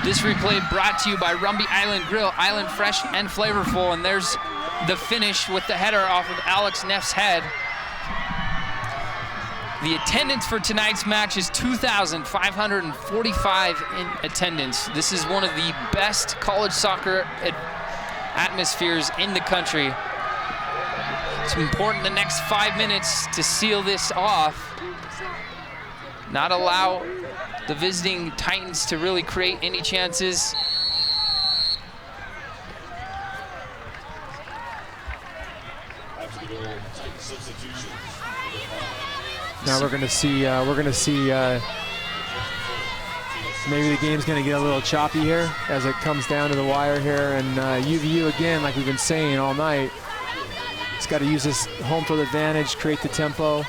This replay brought to you by Rumby Island Grill, island fresh and flavorful, and there's the finish with the header off of Alex Neff's head. The attendance for tonight's match is 2,545 in attendance. This is one of the best college soccer atmospheres in the country. It's important the next 5 minutes to seal this off. Not allow the visiting Titans to really create any chances. Now we're going to see maybe the game's going to get a little choppy here as it comes down to the wire here, and UVU again, like we've been saying all night, it's got to use this home field advantage, create the tempo,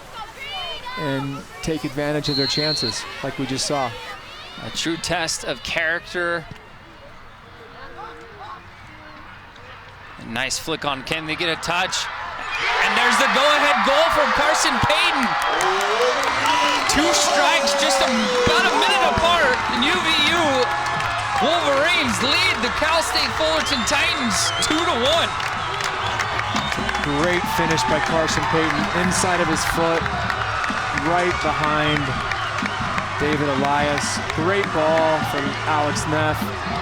and take advantage of their chances, like we just saw. A true test of character. A nice flick on Ken. They get a touch. And there's the go-ahead goal from Carson Payton. 2 strikes just about a minute apart. And UVU Wolverines lead the Cal State Fullerton Titans 2-1. Great finish by Carson Payton, inside of his foot, right behind David Elias. Great ball from Alex Neff.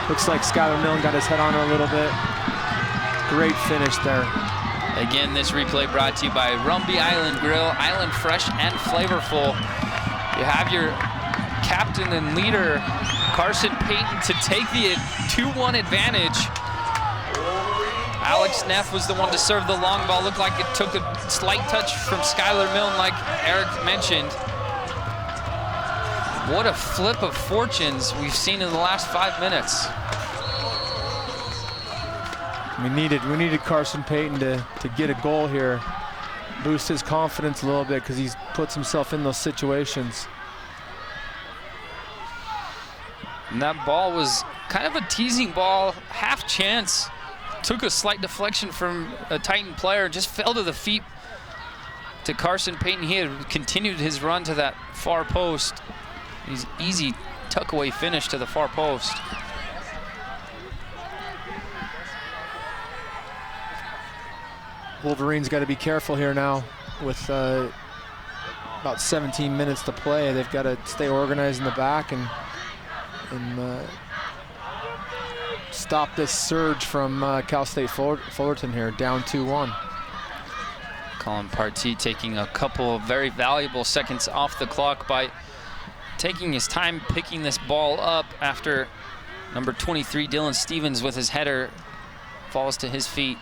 Looks like Skylar Milne got his head on her a little bit. Great finish there. Again, this replay brought to you by Rumby Island Grill, Island Fresh and Flavorful. You have your captain and leader, Carson Payton, to take the 2-1 advantage. Alex Neff was the one to serve the long ball. Looked like it took a slight touch from Skylar Milne, like Eric mentioned. What a flip of fortunes we've seen in the last 5 minutes. We needed Carson Payton to get a goal here, boost his confidence a little bit, because he puts himself in those situations. And that ball was kind of a teasing ball, half chance. Took a slight deflection from a Titan player, just fell to the feet to Carson Payton. He had continued his run to that far post. He's easy tuck away finish to the far post. Wolverines got to be careful here now with about 17 minutes to play. They've got to stay organized in the back and stop this surge from Cal State Fullerton here, down 2-1. Colin Partee taking a couple of very valuable seconds off the clock by taking his time picking this ball up after number 23, Dylan Stevens, with his header, falls to his feet.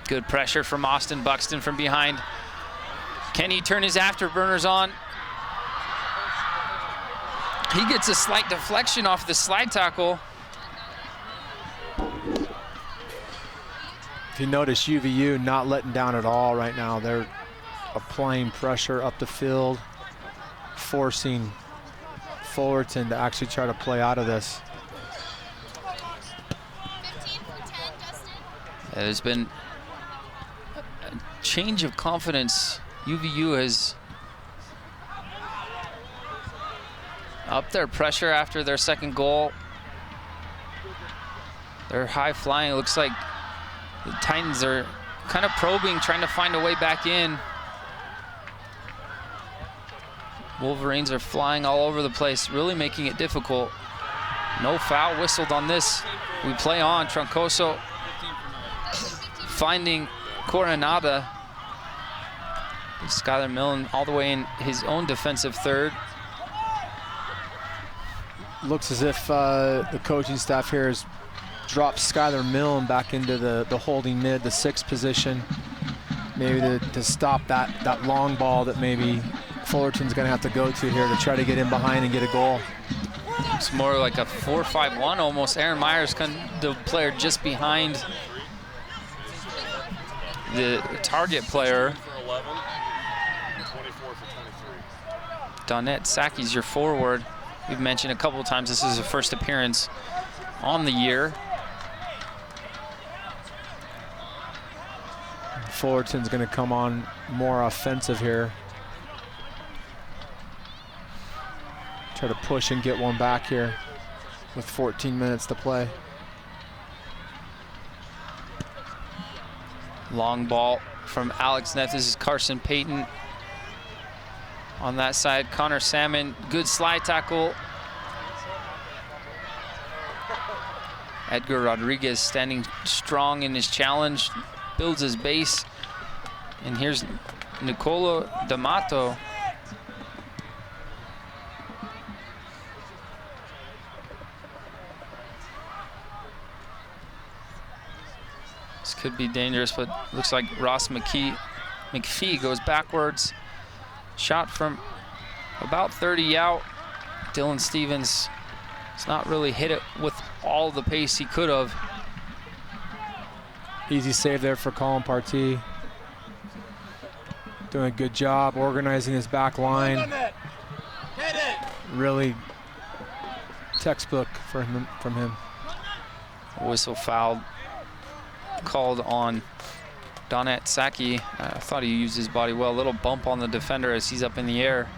Good pressure from Austin Buxton from behind. Can he turn his afterburners on? He gets a slight deflection off the slide tackle. If you notice, UVU not letting down at all right now. They're applying pressure up the field, forcing Fullerton to actually try to play out of this. There's been a change of confidence. UVU has upped their pressure after their second goal. They're high flying. It looks like the Titans are kind of probing, trying to find a way back in. Wolverines are flying all over the place, really making it difficult. No foul whistled on this. We play on. Troncoso finding Coronada. Skylar Milne all the way in his own defensive third. Looks as if the coaching staff here has dropped Skylar Milne back into the holding mid, the 6th position, maybe to stop that long ball that maybe Fullerton's going to have to go to here to try to get in behind and get a goal. It's more like a 4-5-1 almost. Aaron Myers, the player just behind the target player. Donette Saki's your forward. We've mentioned a couple of times this is his first appearance on the year. Fullerton's going to come on more offensive here. Try to push and get one back here with 14 minutes to play. Long ball from Alex Neff. This is Carson Payton. On that side, Connor Salmon, good slide tackle. Edgar Rodriguez standing strong in his challenge, builds his base. And here's Nicolo D'Amato. This could be dangerous, but looks like Ross McPhee goes backwards. Shot from about 30 out. Dylan Stevens has not really hit it with all the pace he could have. Easy save there for Colin Partee. Doing a good job organizing his back line. Really textbook from him. A whistle foul called on Donette Saki. I thought he used his body well. A little bump on the defender as he's up in the air.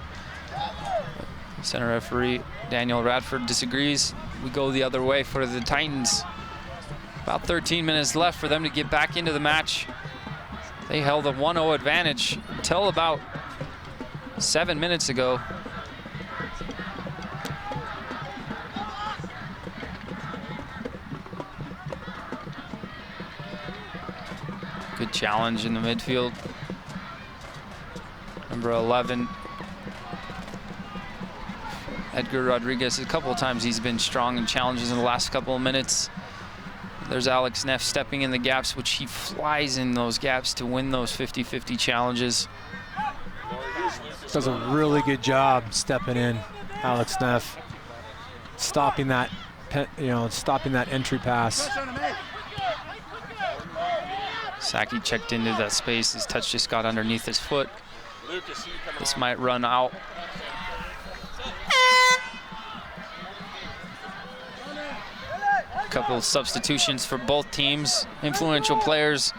Center referee Daniel Radford disagrees. We go the other way for the Titans. About 13 minutes left for them to get back into the match. They held a 1-0 advantage until about 7 minutes ago. challenge in the midfield. Number 11, Edgar Rodriguez. A couple of times he's been strong in challenges in the last couple of minutes. There's Alex Neff stepping in the gaps, which he flies in those gaps to win those 50-50 challenges. Does a really good job stepping in, Alex Neff, stopping that, stopping that entry pass. Saki checked into that space. His touch just got underneath his foot. This might run out. A couple of substitutions for both teams. Influential players.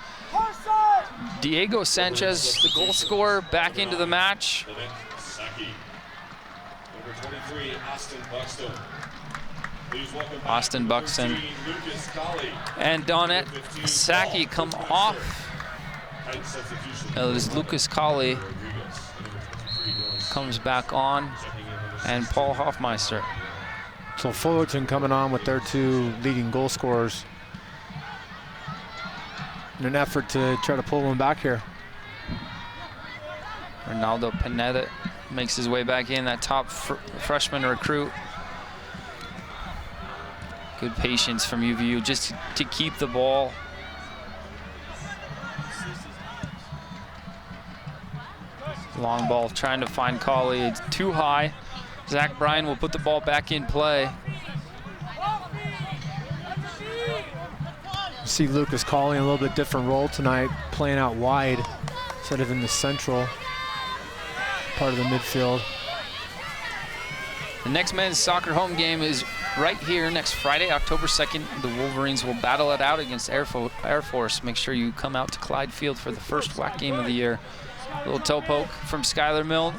Diego Sanchez, the goal scorer, back into the match. Number 23, Austin Buxton. Please welcome Austin Buxton. Lucas Colley. And Donette Saki come off. As Lucas Colley comes back on, and Paul Hoffmeister. So Fullerton coming on with their 2 leading goal scorers in an effort to try to pull them back here. Ronaldo Pineda makes his way back in, that top freshman recruit. Good patience from UVU just to keep the ball. Long ball trying to find Colley. It's too high. Zach Bryan will put the ball back in play. You see Lucas Colley in a little bit different role tonight, playing out wide instead of in the central part of the midfield. The next men's soccer home game is right here next Friday, October 2nd. The Wolverines will battle it out against Air Force. Make sure you come out to Clyde Field for the first WAC game of the year. Little toe poke from Skylar Milne.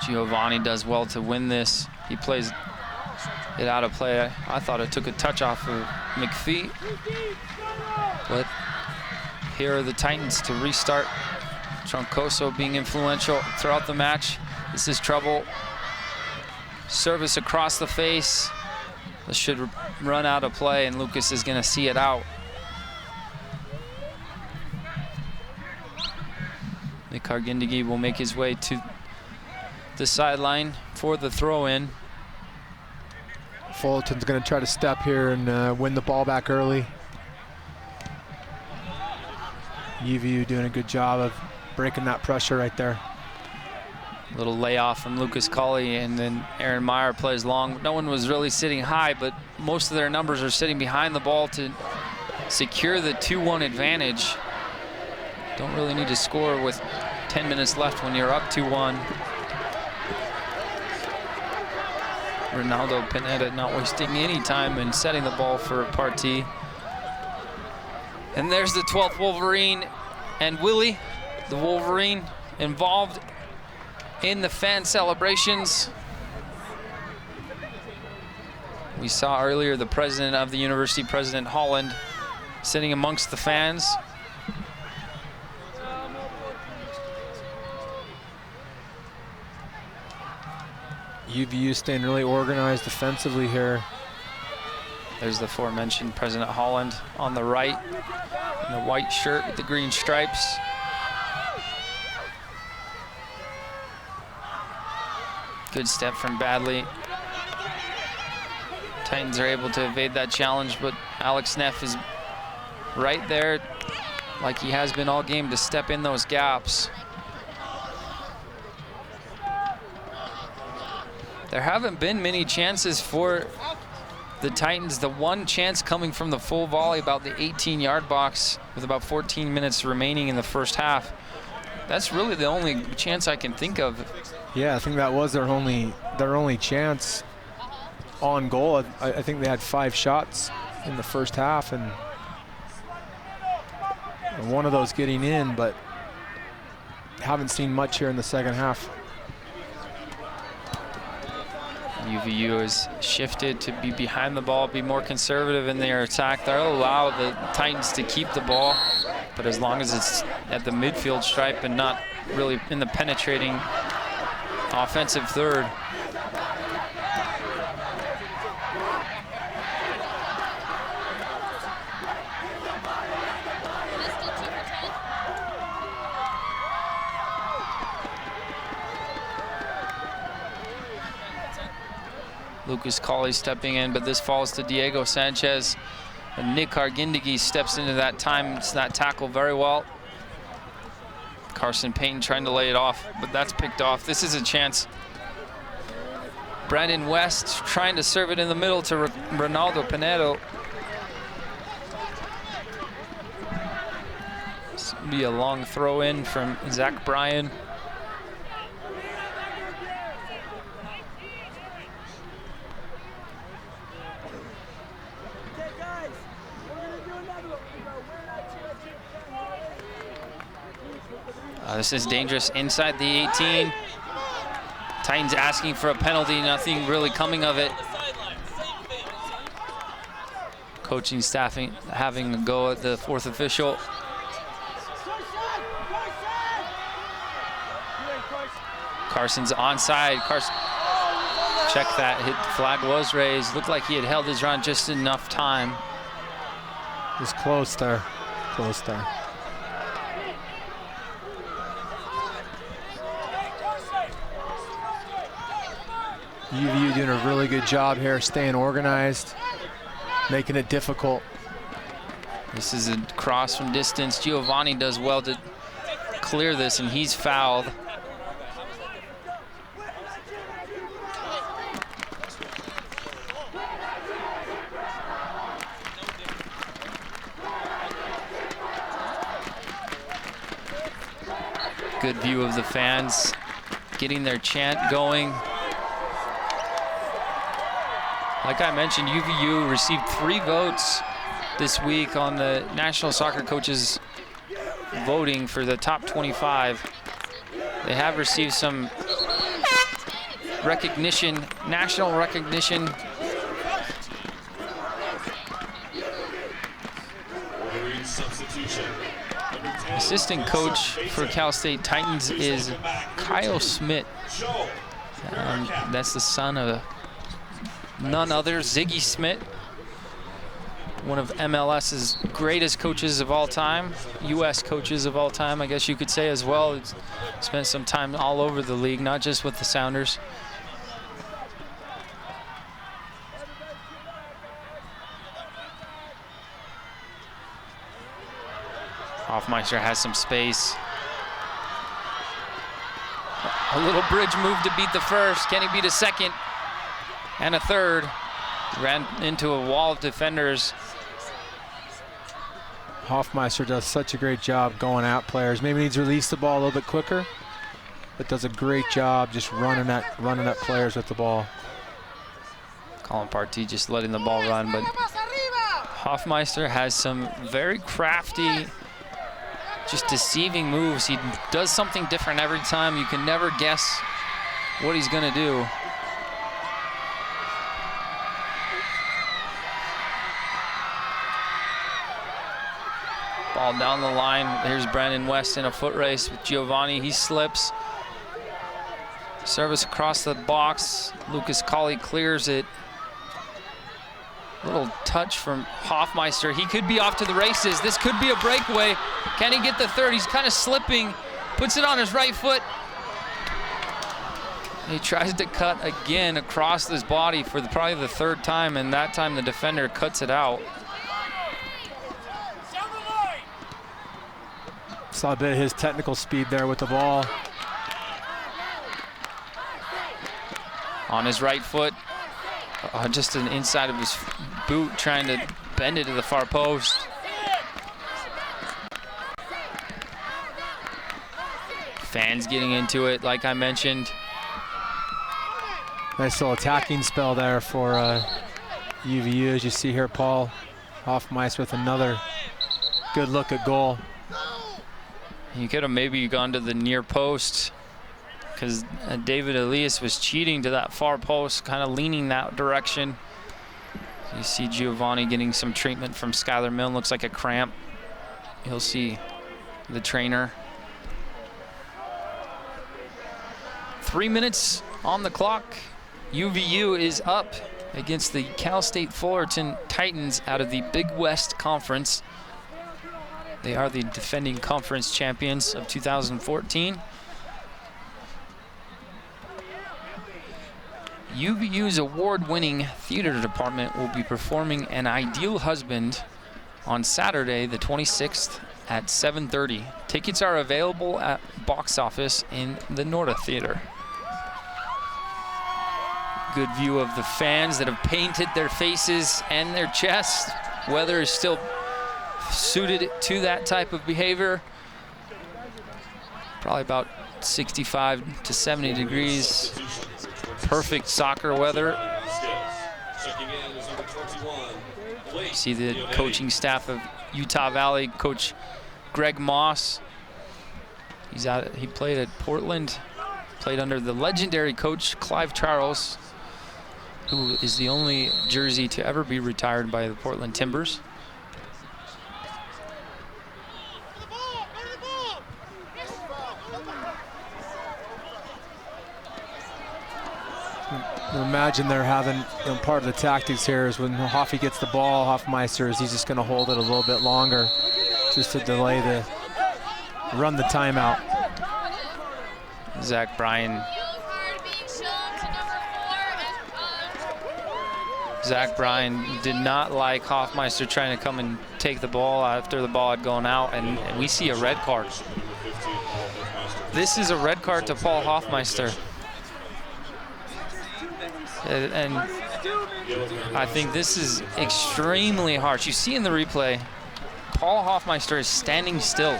Giovanni does well to win this. He plays it out of play. I thought it took a touch off of McPhee. But here are the Titans to restart. Troncoso being influential throughout the match. This is trouble. Service across the face. This should run out of play, and Lucas is going to see it out. Mikar Gindigi will make his way to the sideline for the throw-in. Fullerton's going to try to step here and win the ball back early. UVU doing a good job of breaking that pressure right there. Little layoff from Lucas Colley, and then Aaron Meyer plays long. No one was really sitting high, but most of their numbers are sitting behind the ball to secure the 2-1 advantage. Don't really need to score with 10 minutes left when you're up 2-1. Ronaldo Pineda not wasting any time in setting the ball for a party. And there's the 12th Wolverine, and Willie, the Wolverine, involved in the fan celebrations. We saw earlier the president of the university, President Holland, sitting amongst the fans. UVU staying really organized defensively here. There's the aforementioned President Holland on the right in the white shirt with the green stripes. Good step from Badley. Titans are able to evade that challenge, but Alex Neff is right there like he has been all game to step in those gaps. There haven't been many chances for the Titans. The one chance coming from the full volley about the 18-yard box with about 14 minutes remaining in the first half. That's really the only chance I can think of. Yeah, I think that was their only chance on goal. I think they had 5 shots in the first half, and one of those getting in, but haven't seen much here in the second half. UVU has shifted to be behind the ball, be more conservative in their attack. They'll allow the Titans to keep the ball, but as long as it's at the midfield stripe and not really in the penetrating offensive third. Lucas Colley stepping in, but this falls to Diego Sanchez. And Nick Argindegi steps into that tackle very well. Carson Payton trying to lay it off, but that's picked off. This is a chance. Brandon West trying to serve it in the middle to Ronaldo Pinedo. This will be a long throw in from Zach Bryan. This is dangerous inside the 18. Titans asking for a penalty, nothing really coming of it. Coaching staff having a go at the fourth official. Carson's onside. Carson, check that, flag was raised. Looked like he had held his run just enough time. It was close there, close there. UVU doing a really good job here, staying organized, making it difficult. This is a cross from distance. Giovanni does well to clear this, and he's fouled. Good view of the fans getting their chant going. Like I mentioned, UVU received 3 votes this week on the National Soccer Coaches voting for the top 25. They have received some recognition, national recognition. Assistant coach for Cal State Titans is Kyle Smith. That's the son of none other, Ziggy Smith, one of MLS's greatest coaches of all time, U.S. coaches of all time, I guess you could say as well. He's spent some time all over the league, not just with the Sounders. Hoffmeister has some space. A little bridge move to beat the first. Can he beat a second? And a third. Ran into a wall of defenders. Hoffmeister does such a great job going at players. Maybe needs to release the ball a little bit quicker, but does a great job just running at players with the ball. Colin Partee just letting the ball run, but Hoffmeister has some very crafty, just deceiving moves. He does something different every time. You can never guess what he's gonna do. Ball down the line. Here's Brandon West in a foot race with Giovanni. He slips. Service across the box. Lucas Colley clears it. Little touch from Hoffmeister. He could be off to the races. This could be a breakaway. Can he get the third? He's kind of slipping. Puts it on his right foot. He tries to cut again across his body for probably the third time, and that time the defender cuts it out. Saw a bit of his technical speed there with the ball. On his right foot, just an inside of his boot, trying to bend it to the far post. Fans getting into it, like I mentioned. Nice little attacking spell there for UVU, as you see here, Paul. Hoffmeister with another good look at goal. You could have maybe gone to the near post, because David Elias was cheating to that far post, kind of leaning that direction. You see Giovanni getting some treatment from Skylar Milne. Looks like a cramp. You'll see the trainer. 3 minutes on the clock. UVU is up against the Cal State Fullerton Titans out of the Big West Conference. They are the defending conference champions of 2014. UVU's award-winning theater department will be performing An Ideal Husband on Saturday, the 26th at 7:30. Tickets are available at box office in the Norda Theater. Good view of the fans that have painted their faces and their chests. Weather is still suited to that type of behavior. Probably about 65 to 70 degrees. Perfect soccer weather. You see the coaching staff of Utah Valley, Coach Greg Moss. He played at Portland, played under the legendary coach Clive Charles, who is the only jersey to ever be retired by the Portland Timbers. Imagine they're having, part of the tactics here is when Hoffy gets the ball, Hoffmeister he's just going to hold it a little bit longer just to delay run the timeout. Zach Bryan. Zach Bryan did not like Hoffmeister trying to come and take the ball after the ball had gone out, and we see a red card. This is a red card to Paul Hoffmeister. And I think this is extremely harsh. You see in the replay, Paul Hoffmeister is standing still.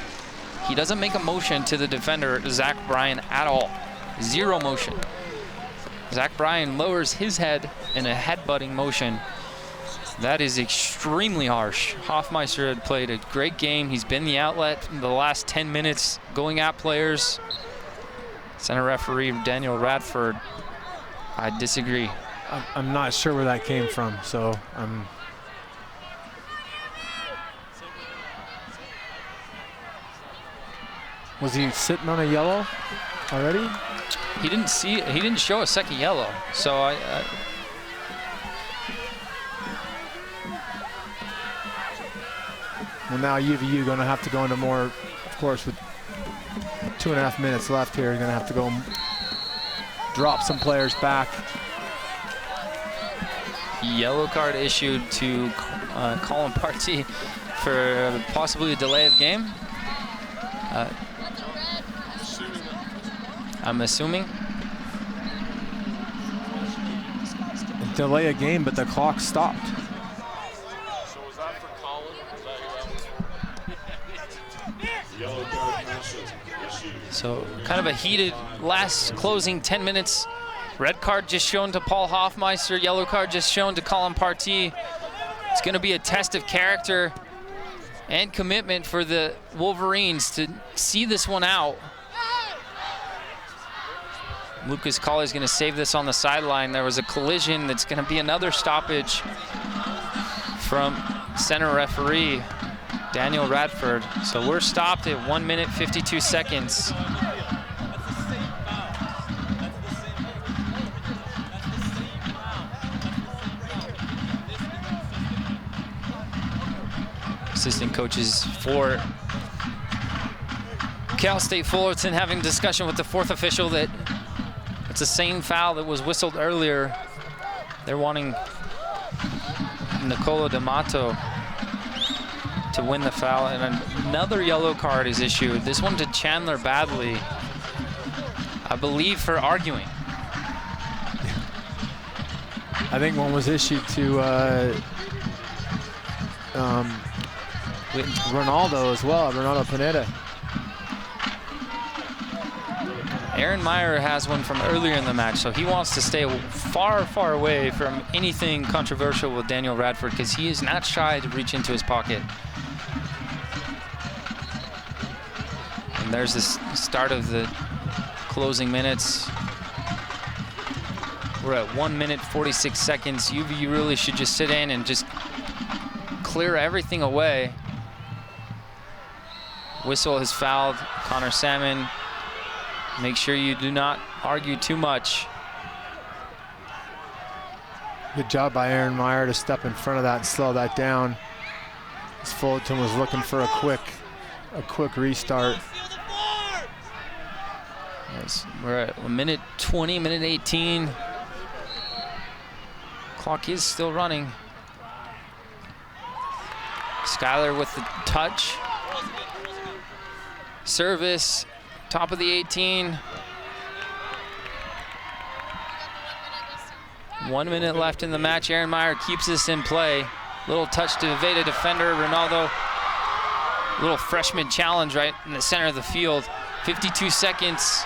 He doesn't make a motion to the defender, Zach Bryan, at all. Zero motion. Zach Bryan lowers his head in a headbutting motion. That is extremely harsh. Hoffmeister had played a great game. He's been the outlet in the last 10 minutes, going at players. Center referee Daniel Radford, I disagree. I'm not sure where that came from, so Was he sitting on a yellow already? He didn't show a second yellow, so Well, now UVU going to have to go into more, of course, with 2.5 minutes left here. You're going to have to go drop some players back. Yellow card issued to Colin Partey for possibly a delay of game. I'm assuming. Delay a game, but the clock stopped. So kind of a heated last closing 10 minutes. Red card just shown to Paul Hoffmeister, yellow card just shown to Colin Partey. It's going to be a test of character and commitment for the Wolverines to see this one out. Lucas Colley is going to save this on the sideline. There was a collision that's going to be another stoppage from center referee Daniel Radford. So we're stopped at 1 minute 52 seconds. Assistant coaches for Cal State Fullerton having discussion with the fourth official that it's the same foul that was whistled earlier. They're wanting Nicola D'Amato to win the foul, and another yellow card is issued. This one to Chandler Badley, I believe, for arguing. I think one was issued to Ronaldo as well, Ronaldo Pineda. Aaron Meyer has one from earlier in the match, so he wants to stay far, far away from anything controversial with Daniel Radford because he is not shy to reach into his pocket. And there's the start of the closing minutes. We're at 1 minute 46 seconds. UVU really should just sit in and just clear everything away. Whistle has fouled Connor Salmon. Make sure you do not argue too much. Good job by Aaron Meyer to step in front of that and slow that down. As Fullerton was looking for a quick restart. Yes, we're at a minute 20, minute 18. Clock is still running. Skylar with the touch. Service, top of the 18. 1 minute left in the match. Aaron Meyer keeps this in play. Little touch to evade a defender. Ronaldo, little freshman challenge right in the center of the field. 52 seconds.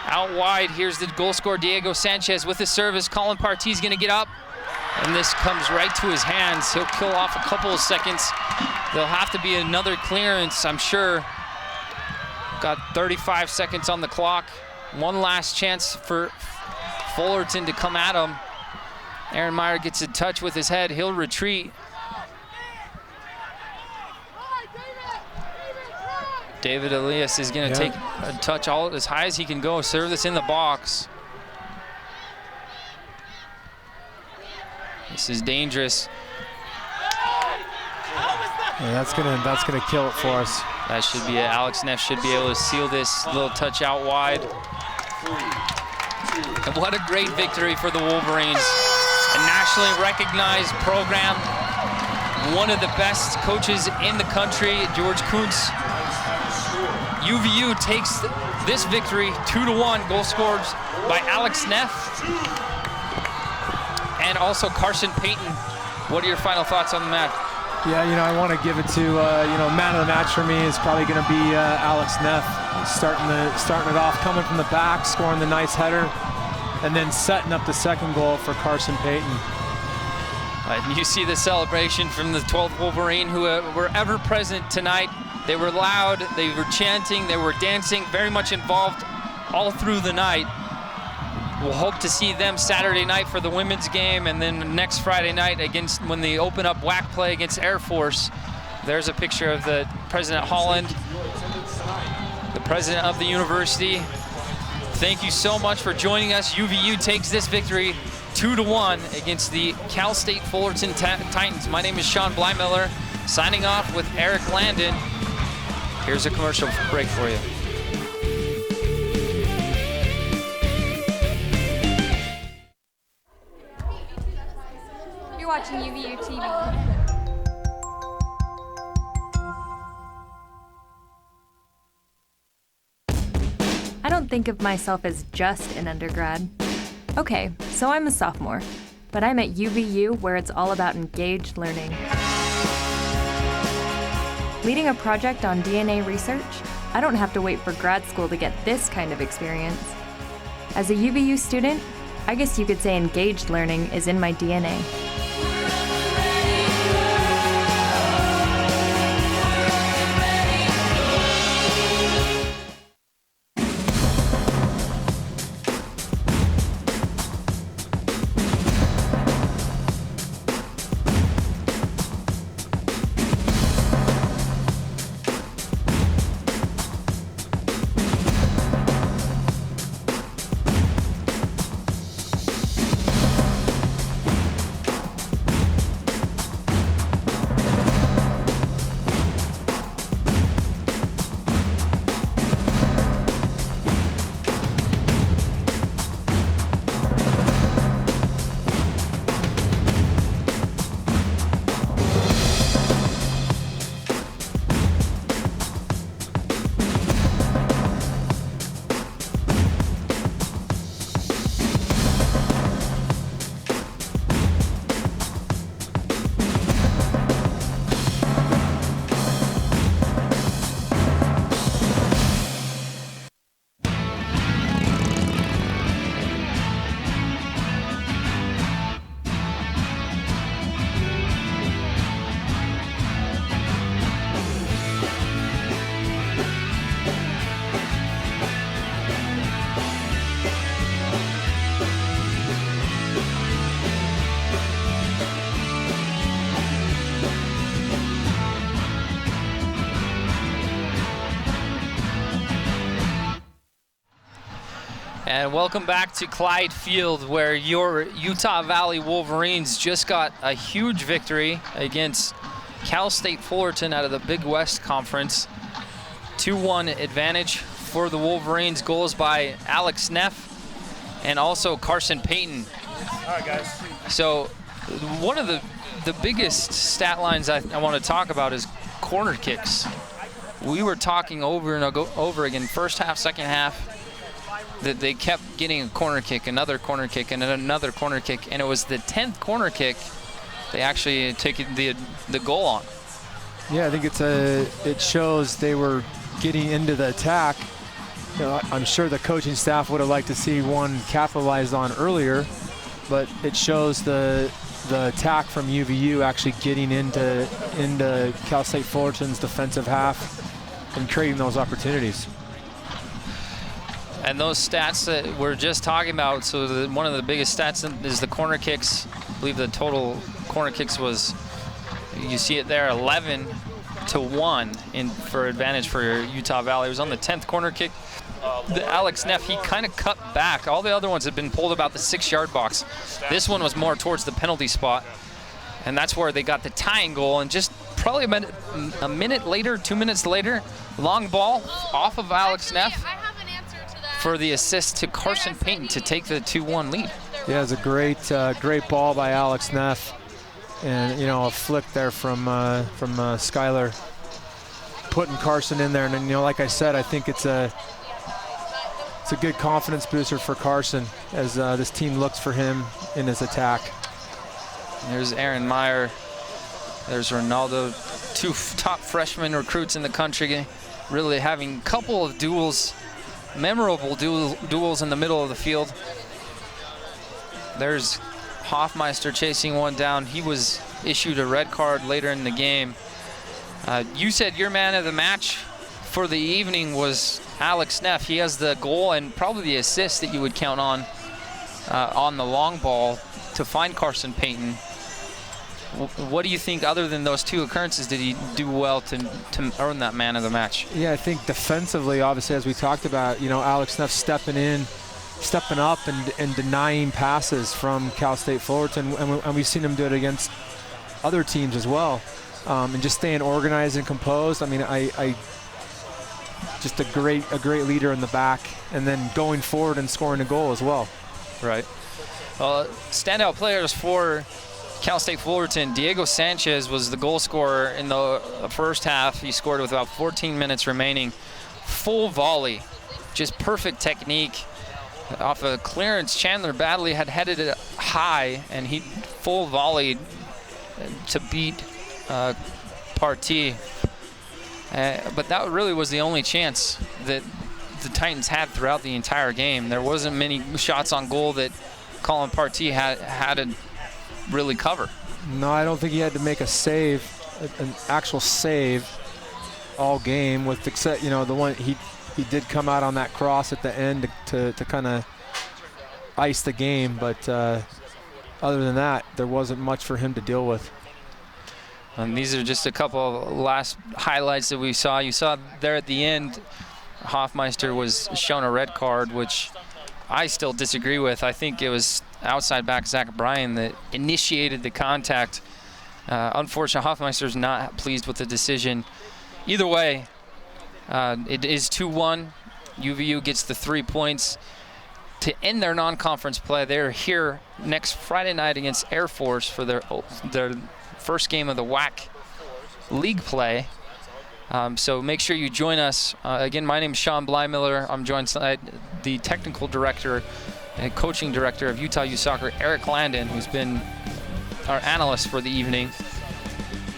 Out wide, here's the goal scorer, Diego Sanchez with the service. Colin Partey's gonna get up, and this comes right to his hands. He'll kill off a couple of seconds. There'll have to be another clearance, I'm sure. Got 35 seconds on the clock. One last chance for Fullerton to come at him. Aaron Meyer gets a touch with his head. He'll retreat. David Elias is going to take a touch all as high as he can go. Serve this in the box. This is dangerous. Yeah, that's gonna kill it for us. That should be it. Alex Neff should be able to seal this little touch out wide. And what a great victory for the Wolverines. A nationally recognized program. One of the best coaches in the country, George Kuntz. UVU takes this victory 2-1. Goal scored by Alex Neff and also Carson Payton. What are your final thoughts on the match? Yeah, I want to give it to, man of the match for me is probably going to be Alex Neff, starting it off, coming from the back, scoring the nice header, and then setting up the second goal for Carson Payton. You see the celebration from the 12th Wolverine who were ever present tonight. They were loud, they were chanting, they were dancing, very much involved all through the night. We'll hope to see them Saturday night for the women's game, and then next Friday night when they open up WAC play against Air Force. There's a picture of the President Holland, the president of the university. Thank you so much for joining us. UVU takes this victory 2-1 against the Cal State Fullerton Titans. My name is Sean Blymiller, signing off with Eric Landon. Here's a commercial break for you. You're watching UVU TV. I don't think of myself as just an undergrad. Okay, so I'm a sophomore, but I'm at UVU where it's all about engaged learning. Leading a project on DNA research, I don't have to wait for grad school to get this kind of experience. As a UVU student, I guess you could say engaged learning is in my DNA. And welcome back to Clyde Field, where your Utah Valley Wolverines just got a huge victory against Cal State Fullerton out of the Big West Conference. 2-1 advantage for the Wolverines. Goals by Alex Neff and also Carson Payton. right, guys. So one of the biggest stat lines I want to talk about is corner kicks. We were talking over and over again, first half, second half, that they kept getting a corner kick, another corner kick, and another corner kick, and it was the 10th corner kick they actually took the goal on. Yeah, I think it shows they were getting into the attack. You know, I'm sure the coaching staff would have liked to see one capitalized on earlier, but it shows the attack from UVU actually getting into Cal State Fullerton's defensive half and creating those opportunities. And those stats that we're just talking about, so one of the biggest stats is the corner kicks. I believe the total corner kicks was, you see it there, 11-1 for advantage for Utah Valley. It was on the 10th corner kick. Alex Neff, he kind of cut back. All the other ones had been pulled about the 6-yard box. This one was more towards the penalty spot. And that's where they got the tying goal. And just probably a minute later, 2 minutes later, long ball off of Alex Neff for the assist to Carson Payton to take the 2-1 lead. Yeah, it was a great ball by Alex Neff. And, you know, a flick there from Skylar, putting Carson in there. And, you know, like I said, I think it's a good confidence booster for Carson as this team looks for him in his attack. There's Aaron Meyer. There's Ronaldo. 2 top freshman recruits in the country, really having a couple of duels, memorable duels in the middle of the field. There's Hoffmeister chasing one down. He was issued a red card later in the game. You said your man of the match for the evening was Alex Neff. He has the goal and probably the assist that you would count on the long ball to find Carson Payton. What do you think, other than those 2 occurrences, did he do well to earn that man of the match? Yeah, I think defensively, obviously, as we talked about, you know, Alex Neff stepping up and denying passes from Cal State Fullerton, and we've seen him do it against other teams as well, and just staying organized and composed. I mean, I just a great leader in the back, and then going forward and scoring a goal as well. Right. Well, standout players for Cal State Fullerton, Diego Sanchez was the goal scorer in the first half. He scored with about 14 minutes remaining. Full volley, just perfect technique. Off a clearance, Chandler Badley had headed it high, and he full volleyed to beat Partee. But that really was the only chance that the Titans had throughout the entire game. There wasn't many shots on goal that Colin Partee had to really cover. No, I don't think he had to make a save, an actual save all game, with except, you know, the one he did come out on that cross at the end to kind of ice the game, but other than that, there wasn't much for him to deal with. And these are just a couple of last highlights that we saw. You saw there at the end, Hoffmeister was shown a red card, which I still disagree with. I think it was outside back Zach Bryan that initiated the contact. Unfortunately, Hoffmeister's not pleased with the decision. Either way, it is 2-1. UVU gets the 3 points to end their non-conference play. They're here next Friday night against Air Force for their first game of the WAC league play. So make sure you join us. Again, my name is Sean Blymiller. I'm joined by the technical director and coaching director of Utah Youth Soccer, Eric Landon, who's been our analyst for the evening.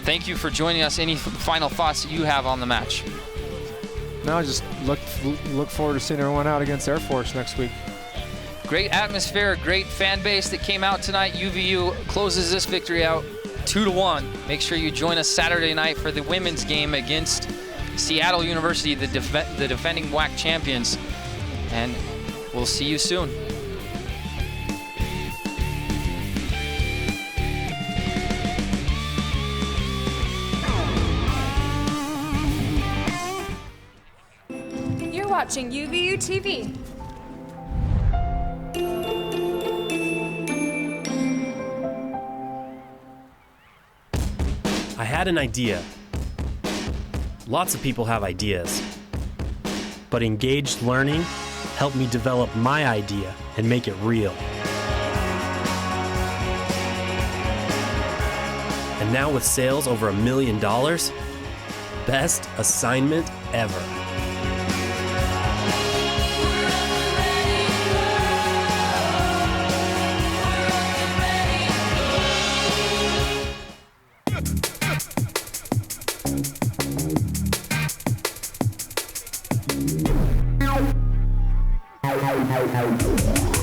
Thank you for joining us. Any final thoughts that you have on the match? No, just look forward to seeing everyone out against Air Force next week. Great atmosphere, great fan base that came out tonight. UVU closes this victory out 2-1. Make sure you join us Saturday night for the women's game against Seattle University, the defending WAC champions. And we'll see you soon. You're watching UVU TV. I had an idea. Lots of people have ideas. But engaged learning helped me develop my idea and make it real. And now with sales over $1 million, best assignment ever. How